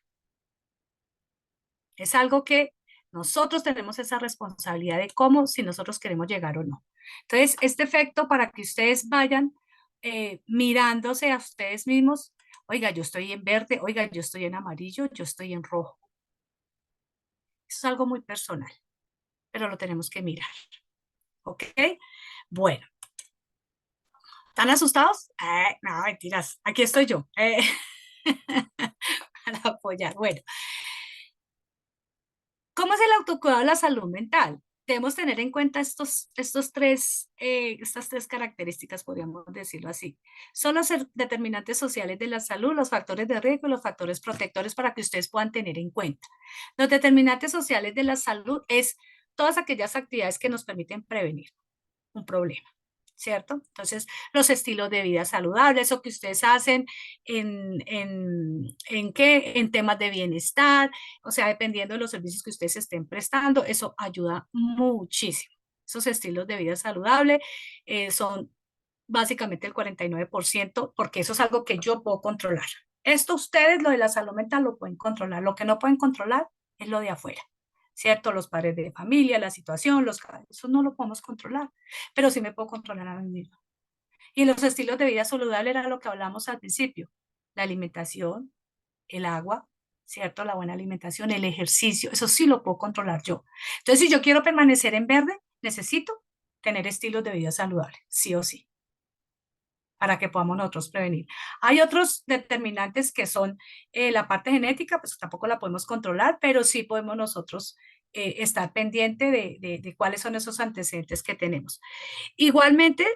Es algo que nosotros tenemos esa responsabilidad de cómo, si nosotros queremos llegar o no. Entonces, este efecto para que ustedes vayan mirándose a ustedes mismos, oiga, yo estoy en verde, oiga, yo estoy en amarillo, yo estoy en rojo. Eso es algo muy personal, pero lo tenemos que mirar. ¿Ok? Bueno. ¿Están asustados? No, mentiras. Aquí estoy yo. Para apoyar. Bueno. ¿Cómo es el autocuidado de la salud mental? debemos tener en cuenta estas tres características, podríamos decirlo así. Son los determinantes sociales de la salud, los factores de riesgo y los factores protectores para que ustedes puedan tener en cuenta. Los determinantes sociales de la salud es todas aquellas actividades que nos permiten prevenir un problema, ¿cierto? Entonces, los estilos de vida saludables, eso que ustedes hacen en qué, en temas de bienestar, o sea, dependiendo de los servicios que ustedes estén prestando, eso ayuda muchísimo. Esos estilos de vida saludable son básicamente el 49%, porque eso es algo que yo puedo controlar. Esto ustedes, lo de la salud mental, lo pueden controlar. Lo que no pueden controlar es lo de afuera, ¿cierto? Los padres de familia, la situación, eso no lo podemos controlar, pero sí me puedo controlar a mí mismo. Y los estilos de vida saludable era lo que hablamos al principio, la alimentación, el agua, ¿cierto? La buena alimentación, el ejercicio, eso sí lo puedo controlar yo. Entonces, si yo quiero permanecer en verde, necesito tener estilos de vida saludables, sí o sí, para que podamos nosotros prevenir. Hay otros determinantes que son la parte genética, pues tampoco la podemos controlar, pero sí podemos nosotros estar pendiente de cuáles son esos antecedentes que tenemos. Igualmente,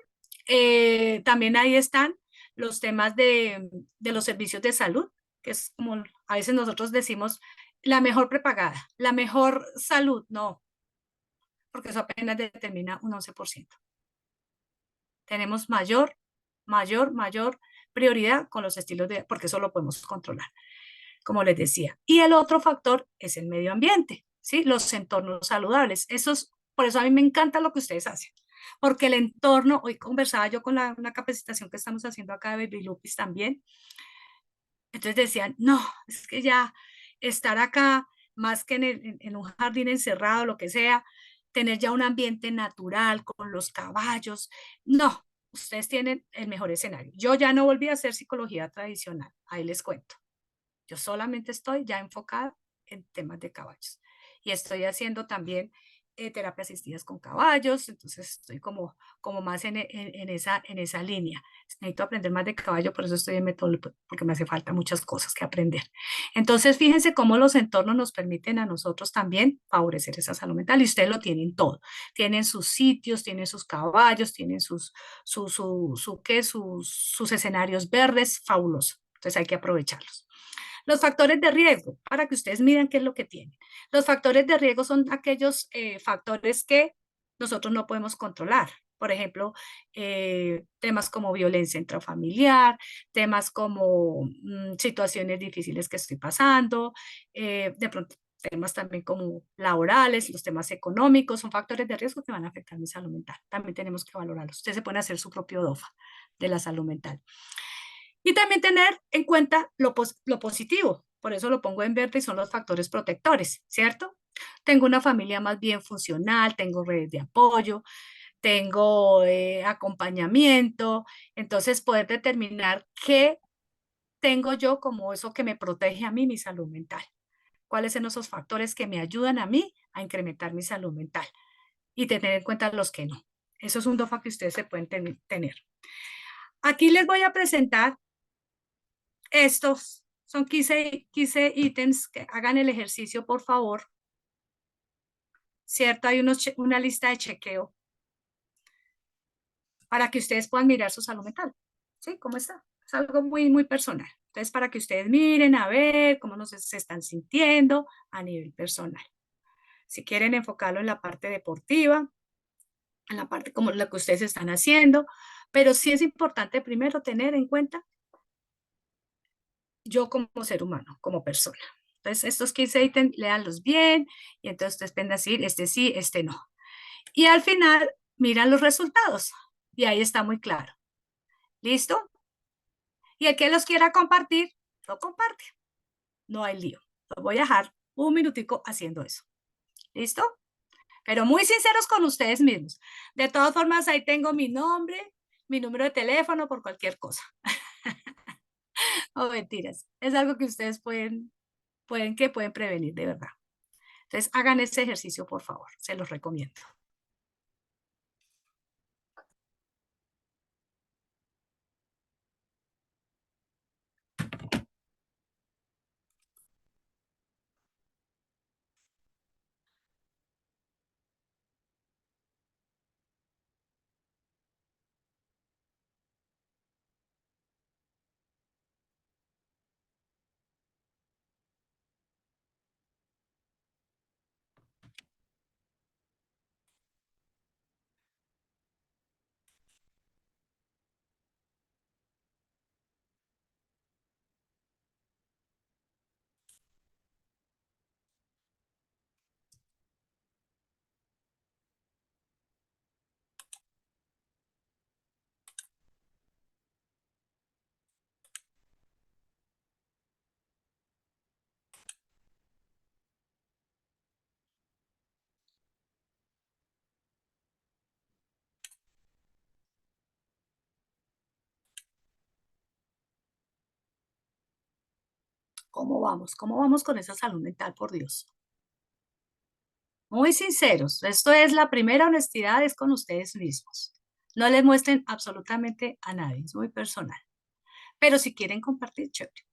también ahí están los temas de los servicios de salud, que es como a veces nosotros decimos la mejor prepagada, la mejor salud, no, porque eso apenas determina un 11%. Tenemos mayor prioridad con los estilos de, porque eso lo podemos controlar, como les decía. Y el otro factor es el medio ambiente, ¿sí? Los entornos saludables. Por eso a mí me encanta lo que ustedes hacen, porque el entorno, hoy conversaba yo con una capacitación que estamos haciendo acá de Baby Lupis también, entonces decían, no, es que ya estar acá, más que en un jardín encerrado, lo que sea, tener ya un ambiente natural con los caballos, no, ustedes tienen el mejor escenario. Yo ya no volví a hacer psicología tradicional, ahí les cuento. Yo solamente estoy ya enfocada en temas de caballos y estoy haciendo también terapias asistidas con caballos, entonces estoy como más en esa línea. Necesito aprender más de caballo, por eso estoy en metodología, porque me hace falta muchas cosas que aprender. Entonces, fíjense cómo los entornos nos permiten a nosotros también favorecer esa salud mental y ustedes lo tienen todo. Tienen sus sitios, tienen sus caballos, tienen sus escenarios verdes, fabuloso. Entonces hay que aprovecharlos. Los factores de riesgo, para que ustedes miren qué es lo que tienen. Los factores de riesgo son aquellos factores que nosotros no podemos controlar. Por ejemplo, temas como violencia intrafamiliar, temas como situaciones difíciles que estoy pasando, de pronto temas también como laborales, los temas económicos, son factores de riesgo que van a afectar mi salud mental. También tenemos que valorarlos. Ustedes se pueden hacer su propio DOFA de la salud mental. Y también tener en cuenta lo positivo, por eso lo pongo en verde y son los factores protectores, ¿cierto? Tengo una familia más bien funcional, tengo redes de apoyo, tengo acompañamiento, entonces poder determinar qué tengo yo como eso que me protege a mí, mi salud mental. ¿Cuáles son esos factores que me ayudan a mí a incrementar mi salud mental? Y tener en cuenta los que no. Eso es un DOFA que ustedes se pueden tener. Aquí les voy a presentar estos son 15 ítems que hagan el ejercicio, por favor. ¿Cierto? Hay una lista de chequeo para que ustedes puedan mirar su salud mental. ¿Sí? ¿Cómo está? Es algo muy, muy personal. Entonces, para que ustedes miren a ver cómo se están sintiendo a nivel personal. Si quieren enfocarlo en la parte deportiva, en la parte como lo que ustedes están haciendo, pero sí es importante primero tener en cuenta yo como ser humano, como persona. Entonces, estos 15 ítems, léanlos bien y entonces ustedes pueden decir, este sí, este no. Y al final, miran los resultados y ahí está muy claro. ¿Listo? Y el que los quiera compartir, lo comparte. No hay lío. Los voy a dejar un minutico haciendo eso. ¿Listo? Pero muy sinceros con ustedes mismos. De todas formas, ahí tengo mi nombre, mi número de teléfono por cualquier cosa. O mentiras. Es algo que ustedes pueden prevenir de verdad. Entonces, hagan ese ejercicio, por favor. Se los recomiendo. ¿Cómo vamos? ¿Cómo vamos con esa salud mental, por Dios? Muy sinceros, esto es la primera honestidad, es con ustedes mismos. No les muestren absolutamente a nadie, es muy personal. Pero si quieren compartir, chévere.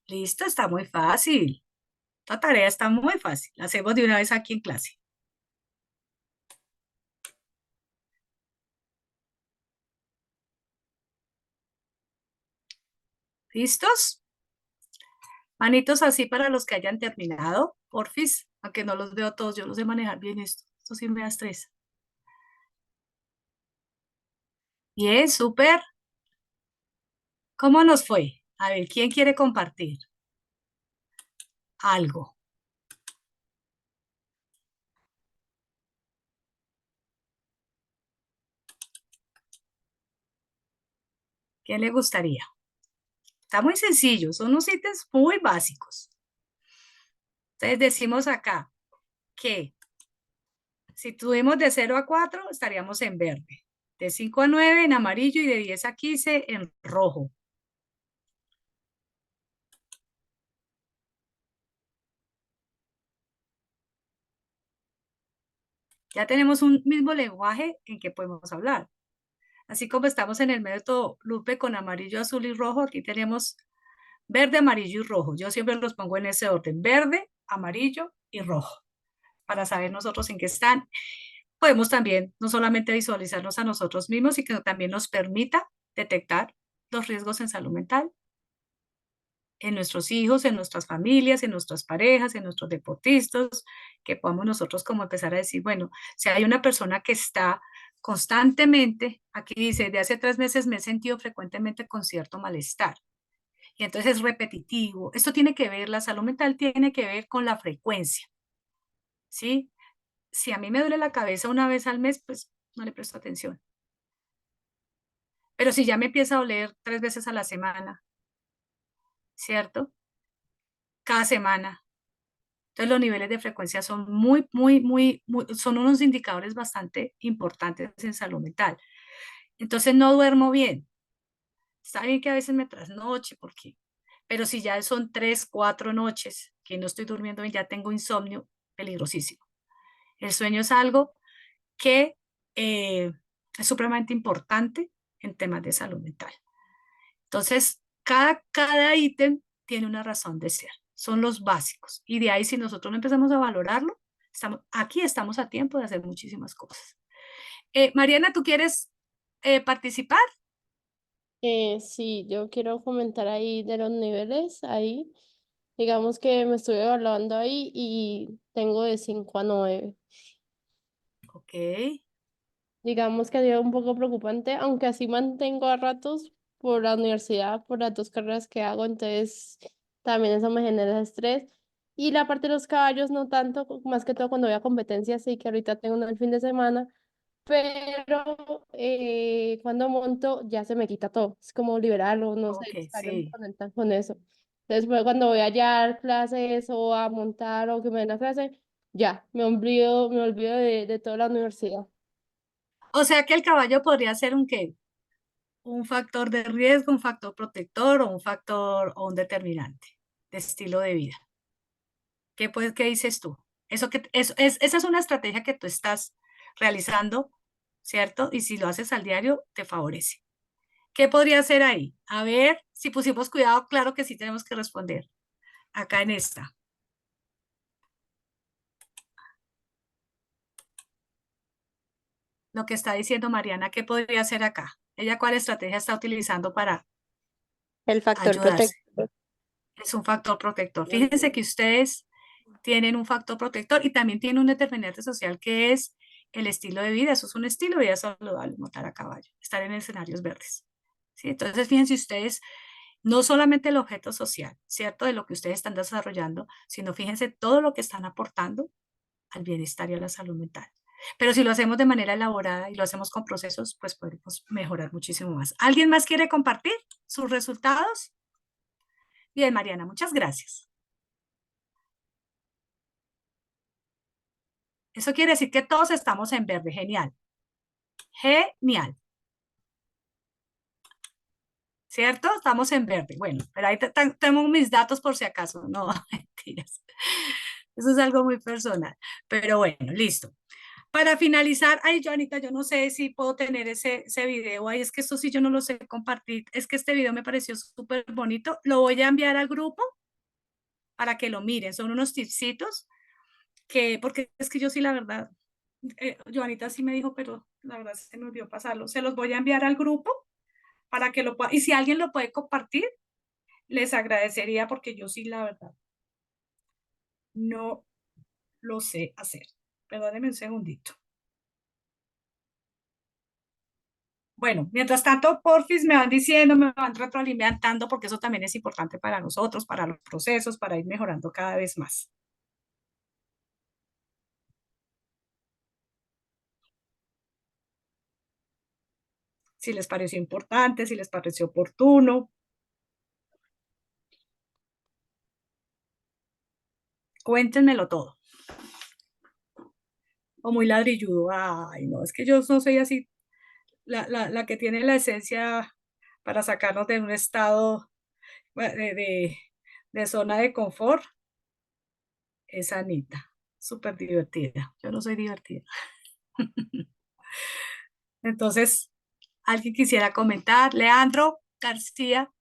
Listo, está muy fácil. Esta tarea está muy fácil. La hacemos de una vez aquí en clase. ¿Listos? Manitos así para los que hayan terminado, porfis, aunque no los veo todos, yo los sé manejar bien esto. Esto sí me da estrés. Bien, súper. ¿Cómo nos fue? A ver, ¿quién quiere compartir algo? ¿Quién le gustaría? Está muy sencillo, son unos ítems muy básicos. Entonces decimos acá que si tuvimos de 0 a 4, estaríamos en verde. De 5 a 9 en amarillo y de 10 a 15 en rojo. Ya tenemos un mismo lenguaje en que podemos hablar. Así como estamos en el método Lupe con amarillo, azul y rojo, aquí tenemos verde, amarillo y rojo. Yo siempre los pongo en ese orden, verde, amarillo y rojo, para saber nosotros en qué están. Podemos también no solamente visualizarnos a nosotros mismos, sino que también nos permita detectar los riesgos en salud mental en nuestros hijos, en nuestras familias, en nuestras parejas, en nuestros deportistas, que podamos nosotros como empezar a decir, bueno, si hay una persona que está constantemente, aquí dice, de hace 3 meses me he sentido frecuentemente con cierto malestar. Y entonces es repetitivo. Esto tiene que ver, la salud mental tiene que ver con la frecuencia, ¿sí? Si a mí me duele la cabeza una vez al mes, pues no le presto atención. Pero si ya me empieza a doler 3 veces a la semana, ¿cierto? Cada semana. Entonces los niveles de frecuencia son son unos indicadores bastante importantes en salud mental. Entonces no duermo bien. Está bien que a veces me trasnoche, pero si ya son 3, 4 noches que no estoy durmiendo bien, ya tengo insomnio, peligrosísimo. El sueño es algo que es supremamente importante en temas de salud mental. Entonces, cada ítem tiene una razón de ser. Son los básicos. Y de ahí, si nosotros no empezamos a valorarlo, aquí estamos a tiempo de hacer muchísimas cosas. Mariana, ¿tú quieres participar? Sí, yo quiero comentar ahí de los niveles, ahí, digamos que me estuve evaluando ahí y tengo de 5 a 9. Ok. Digamos que ha sido un poco preocupante, aunque así mantengo a ratos por la universidad, por las dos carreras que hago, entonces también eso me genera estrés. Y la parte de los caballos no tanto, más que todo cuando voy a competencias, sí que ahorita tengo una el fin de semana, pero cuando monto ya se me quita todo, es como liberarlo, no sé, Ok, estar en sí. conectar con eso. Después cuando voy allá a dar clases o a montar o que me den la clase, ya, me olvido de toda la universidad. O sea que el caballo podría ser un qué? Un factor de riesgo, un factor protector o un factor o un determinante de estilo de vida. ¿Qué dices tú? Esa es una estrategia que tú estás realizando, ¿cierto? Y si lo haces al diario, te favorece. ¿Qué podría ser ahí? A ver, si pusimos cuidado, claro que sí tenemos que responder. Acá en esta. Lo que está diciendo Mariana, ¿qué podría ser acá? ¿Ella cuál estrategia está utilizando para El factor ayudarse? protector. Es un factor protector. Fíjense que ustedes tienen un factor protector y también tienen un determinante social que es el estilo de vida. Eso es un estilo de vida saludable, montar a caballo, estar en escenarios verdes. ¿Sí? Entonces, fíjense ustedes no solamente el objeto social, ¿cierto? De lo que ustedes están desarrollando, sino fíjense todo lo que están aportando al bienestar y a la salud mental. Pero si lo hacemos de manera elaborada y lo hacemos con procesos, pues podemos mejorar muchísimo más. ¿Alguien más quiere compartir sus resultados? Bien, Mariana, muchas gracias. Eso quiere decir que todos estamos en verde. Genial. Genial. ¿Cierto? Estamos en verde. Bueno, pero ahí tengo mis datos por si acaso. No, mentiras. Eso es algo muy personal. Pero bueno, listo. Para finalizar, ay, Joanita, yo no sé si puedo tener ese video. Ay, es que esto sí yo no lo sé compartir. Es que este video me pareció súper bonito. Lo voy a enviar al grupo para que lo miren. Son unos tipsitos que, porque es que yo sí, la verdad, Joanita sí me dijo, pero la verdad se me olvidó pasarlo. Se los voy a enviar al grupo para que lo pueda, y si alguien lo puede compartir, les agradecería porque yo sí, la verdad, no lo sé hacer. Perdónenme un segundito. Bueno, mientras tanto, porfis, me van diciendo, me van retroalimentando, porque eso también es importante para nosotros, para los procesos, para ir mejorando cada vez más. Si les pareció importante, si les pareció oportuno. Cuéntenmelo todo. O muy ladrilludo. Ay, no, es que yo no soy así. La que tiene la esencia para sacarnos de un estado de zona de confort es Anita. Súper divertida. Yo no soy divertida. Entonces, ¿alguien quisiera comentar? Leandro García.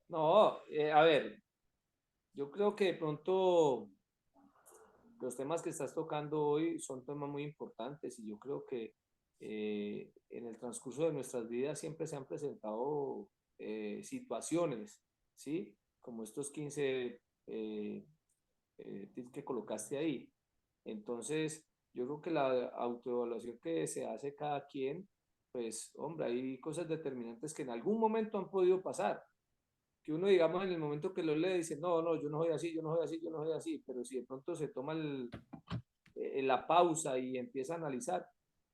No, a ver, yo creo que de pronto los temas que estás tocando hoy son temas muy importantes y yo creo que en el transcurso de nuestras vidas siempre se han presentado situaciones, ¿sí? Como estos 15 tips que colocaste ahí. Entonces, yo creo que la autoevaluación que se hace cada quien, pues, hombre, hay cosas determinantes que en algún momento han podido pasar que uno, digamos, en el momento que lo lee, dice, no, no, yo no soy así, yo no soy así, yo no soy así, pero si de pronto se toma la pausa y empieza a analizar,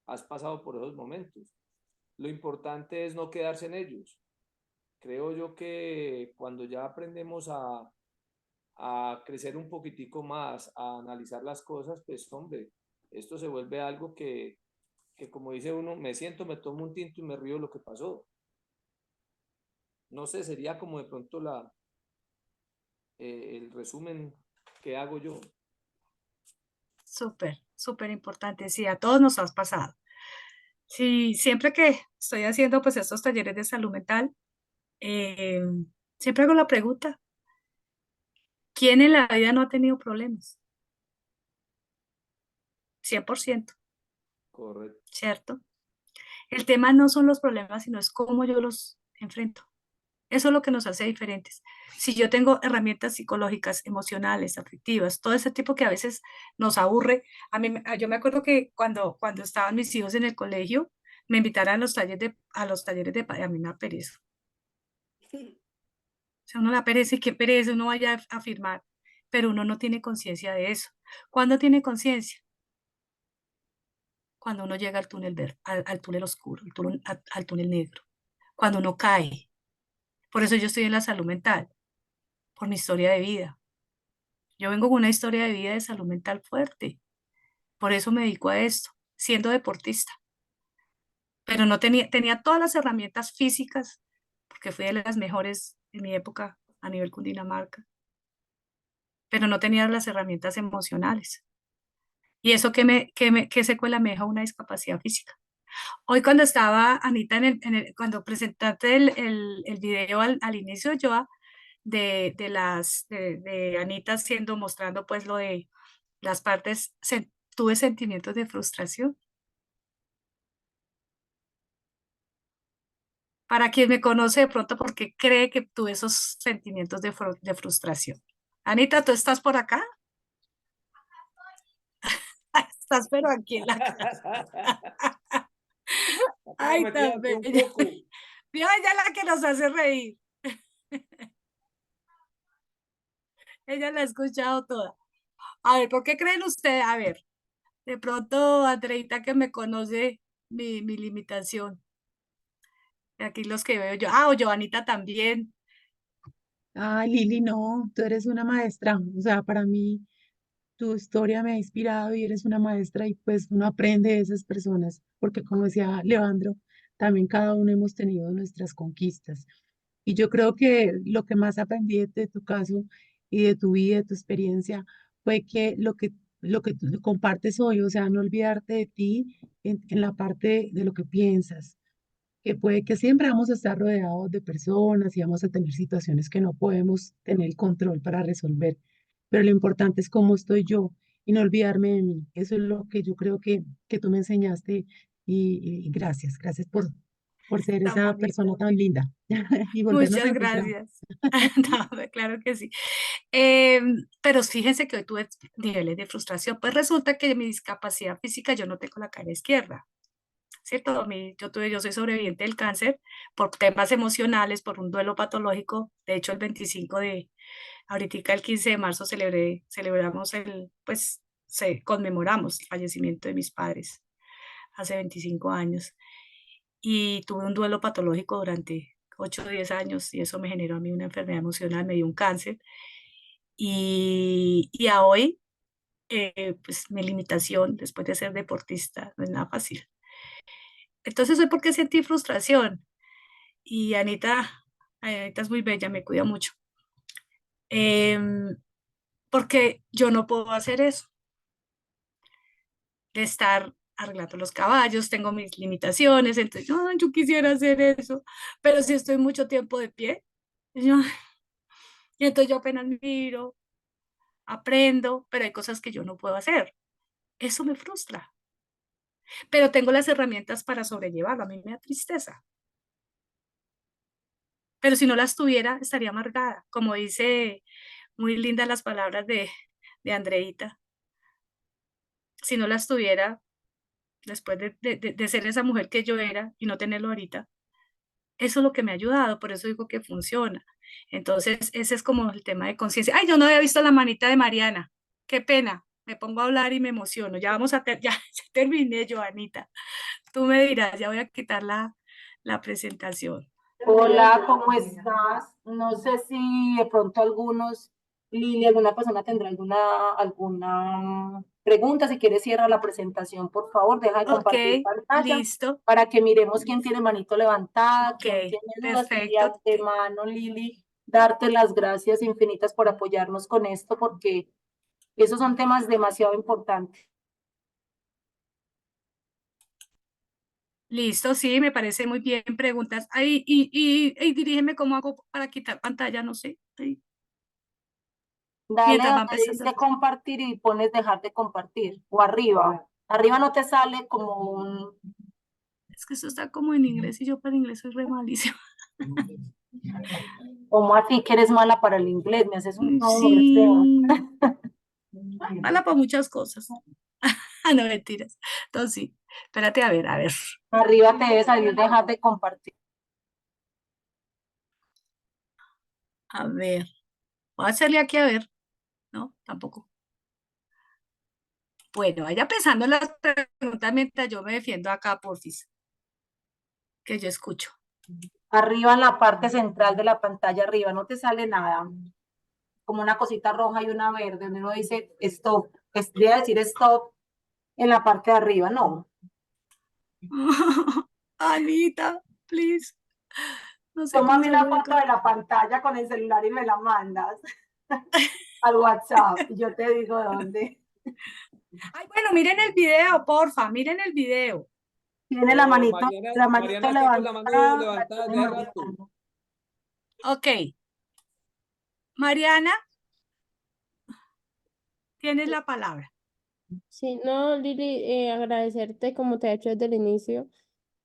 has pasado por esos momentos. Lo importante es no quedarse en ellos. Creo yo que cuando ya aprendemos a crecer un poquitico más, a analizar las cosas, pues hombre, esto se vuelve algo que como dice uno, me siento, me tomo un tinto y me río de lo que pasó. No sé, sería como de pronto el resumen que hago yo. Súper, súper importante. Sí, a todos nos has pasado. Sí, siempre que estoy haciendo pues estos talleres de salud mental, eh, siempre hago la pregunta, ¿quién en la vida no ha tenido problemas? 100%, Correcto. ¿cierto? El tema no son los problemas, sino es cómo yo los enfrento. Eso es lo que nos hace diferentes. Si yo tengo herramientas psicológicas, emocionales, afectivas, todo ese tipo que a veces nos aburre. Yo me acuerdo que cuando estaban mis hijos en el colegio, me invitaran a los talleres a mí me da pereza. O sea, uno la pereza y qué pereza, uno vaya a firmar, pero uno no tiene conciencia de eso. ¿Cuándo tiene conciencia? Cuando uno llega al túnel verde, al túnel oscuro, al túnel negro, cuando uno cae. Por eso yo estoy en la salud mental, por mi historia de vida. Yo vengo con una historia de vida de salud mental fuerte. Por eso me dedico a esto, siendo deportista. Pero no tenía todas las herramientas físicas, porque fui de las mejores en mi época a nivel Cundinamarca, pero no tenía las herramientas emocionales. Y eso qué secuela me deja una discapacidad física. Hoy cuando estaba Anita, cuando presentaste el video al inicio, Joa, de Anita haciendo, mostrando pues lo de las partes, tuve sentimientos de frustración. Para quien me conoce de pronto, porque cree que tuve esos sentimientos de frustración. Anita, ¿tú estás por acá? Estás pero aquí en la casa. Ay, Comprometida, tan un bella. poco. Vio ella la que nos hace reír. Ella la ha escuchado toda. A ver, ¿por qué creen ustedes? A ver, de pronto, Andreita, que me conoce mi limitación. Aquí los que veo yo. Ah, o Joanita también. Ah, Lili, no, tú eres una maestra. O sea, para mí tu historia me ha inspirado y eres una maestra y pues uno aprende de esas personas, porque como decía Leandro, también cada uno hemos tenido nuestras conquistas. Y yo creo que lo que más aprendí de tu caso y de tu vida, de tu experiencia, fue que lo que tú compartes hoy, o sea, no olvidarte de ti en la parte de lo que piensas, que puede que siempre vamos a estar rodeados de personas y vamos a tener situaciones que no podemos tener el control para resolver, pero lo importante es cómo estoy yo y no olvidarme de mí. Eso es lo que yo creo que tú me enseñaste y gracias, gracias por ser Tan esa bonita. persona tan linda y volvernos a Muchas encontrar. gracias. No, claro que sí. Pero fíjense que hoy tuve niveles de frustración. Pues resulta que mi discapacidad física yo no tengo la cara izquierda, ¿cierto? Yo soy sobreviviente del cáncer por temas emocionales, por un duelo patológico. De hecho, el 25 de, ahorita el 15 de marzo celebramos conmemoramos el fallecimiento de mis padres hace 25 años. Y tuve un duelo patológico durante 8 o 10 años y eso me generó a mí una enfermedad emocional, me dio un cáncer. Y a hoy, pues mi limitación después de ser deportista no es nada fácil. Entonces hoy porque sentí frustración y Anita es muy bella, me cuida mucho. Em, Porque yo no puedo hacer eso, de estar arreglando los caballos, tengo mis limitaciones, entonces yo quisiera hacer eso, pero si estoy mucho tiempo de pie, yo, y entonces yo apenas miro, aprendo, pero hay cosas que yo no puedo hacer. Eso me frustra, pero tengo las herramientas para sobrellevarlo, a mí me da tristeza, pero si no las tuviera, estaría amargada, como dice muy lindas las palabras de Andreita, si no las tuviera, después de ser esa mujer que yo era y no tenerlo ahorita, eso es lo que me ha ayudado, por eso digo que funciona. Entonces, ese es como el tema de conciencia. Ay, yo no había visto la manita de Mariana. Qué pena. Me pongo a hablar y me emociono. Ya ya terminé, Joanita. Tú me dirás, ya voy a quitar la presentación. Hola, ¿cómo estás? No sé si de pronto Lili, alguna persona tendrá alguna pregunta. Si quieres, cierra la presentación, por favor. Deja de Ok, compartir pantalla listo. para que miremos quién tiene manito levantada, Ok, quién tiene dudas. Y de perfecto. antemano, Lili, darte las gracias infinitas por apoyarnos con esto, porque esos son temas demasiado importantes. Listo, sí, me parece muy bien. Preguntas. Ay, y dirígeme cómo hago para quitar pantalla, no sé. Ay, Dale mientras va donde empezando. dice compartir y pones dejar de compartir. O arriba. Arriba no te sale como un... Es que eso está como en inglés y yo para inglés soy re malísima. ¿Cómo así que eres mala para el inglés? Me haces un favor, Esteban. Sí, mala para muchas cosas. Ah, no, mentiras. Entonces sí, espérate, a ver, Arriba te debe salir dejar de compartir. a ver. Voy a hacerle aquí a ver. No, tampoco. Bueno, vaya pensando en las preguntas mientras yo me defiendo acá, porfis, que yo escucho. Arriba en la parte central de la pantalla, arriba no te sale nada. Como una cosita roja y una verde, donde uno dice stop. Debe decir stop en la parte de arriba, no. Anita, please. No sé cómo Tómame una salgo de foto acá. de la pantalla con el celular y me la mandas al WhatsApp. Y yo te digo dónde. Ay, bueno, miren el video, porfa, miren el video. Tiene la manito Mariana está con la mano levantada, la levantada tiene de rato. Mariana. Ok, Mariana, tienes la palabra. Sí, no, Lili, agradecerte como te he hecho desde el inicio.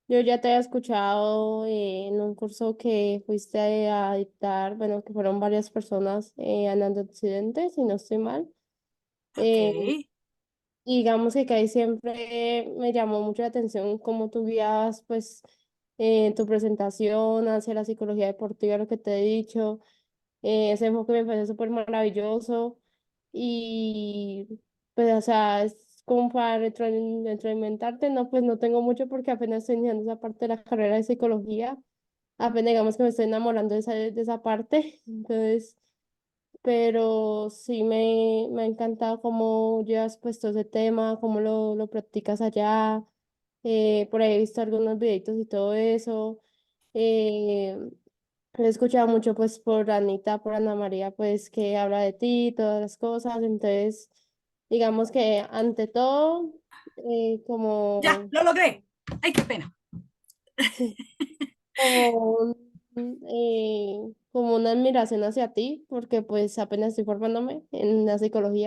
Yo ya te había escuchado en un curso que fuiste a dictar, bueno, que fueron varias personas en Occidente, si no estoy mal. Ok, Eh, Y digamos que ahí siempre me llamó mucho la atención cómo tú guiabas pues tu presentación hacia la psicología deportiva, lo que te he dicho. Ese enfoque me parece súper maravilloso y pues o sea, es como para retroalimentarte, no, pues no tengo mucho porque apenas estoy iniciando esa parte de la carrera de psicología, apenas digamos que me estoy enamorando de esa parte, entonces pero sí me ha encantado cómo llevas puesto ese tema, cómo lo practicas allá. Por ahí he visto algunos videitos y todo eso. Eh, He escuchado mucho pues por Anita, por Ana María, pues que habla de ti, todas las cosas. Entonces, digamos que ante todo, Ya, como, lo logré. Ay, qué pena. sí, como, como una admiración hacia ti, porque pues apenas estoy formándome en la psicología.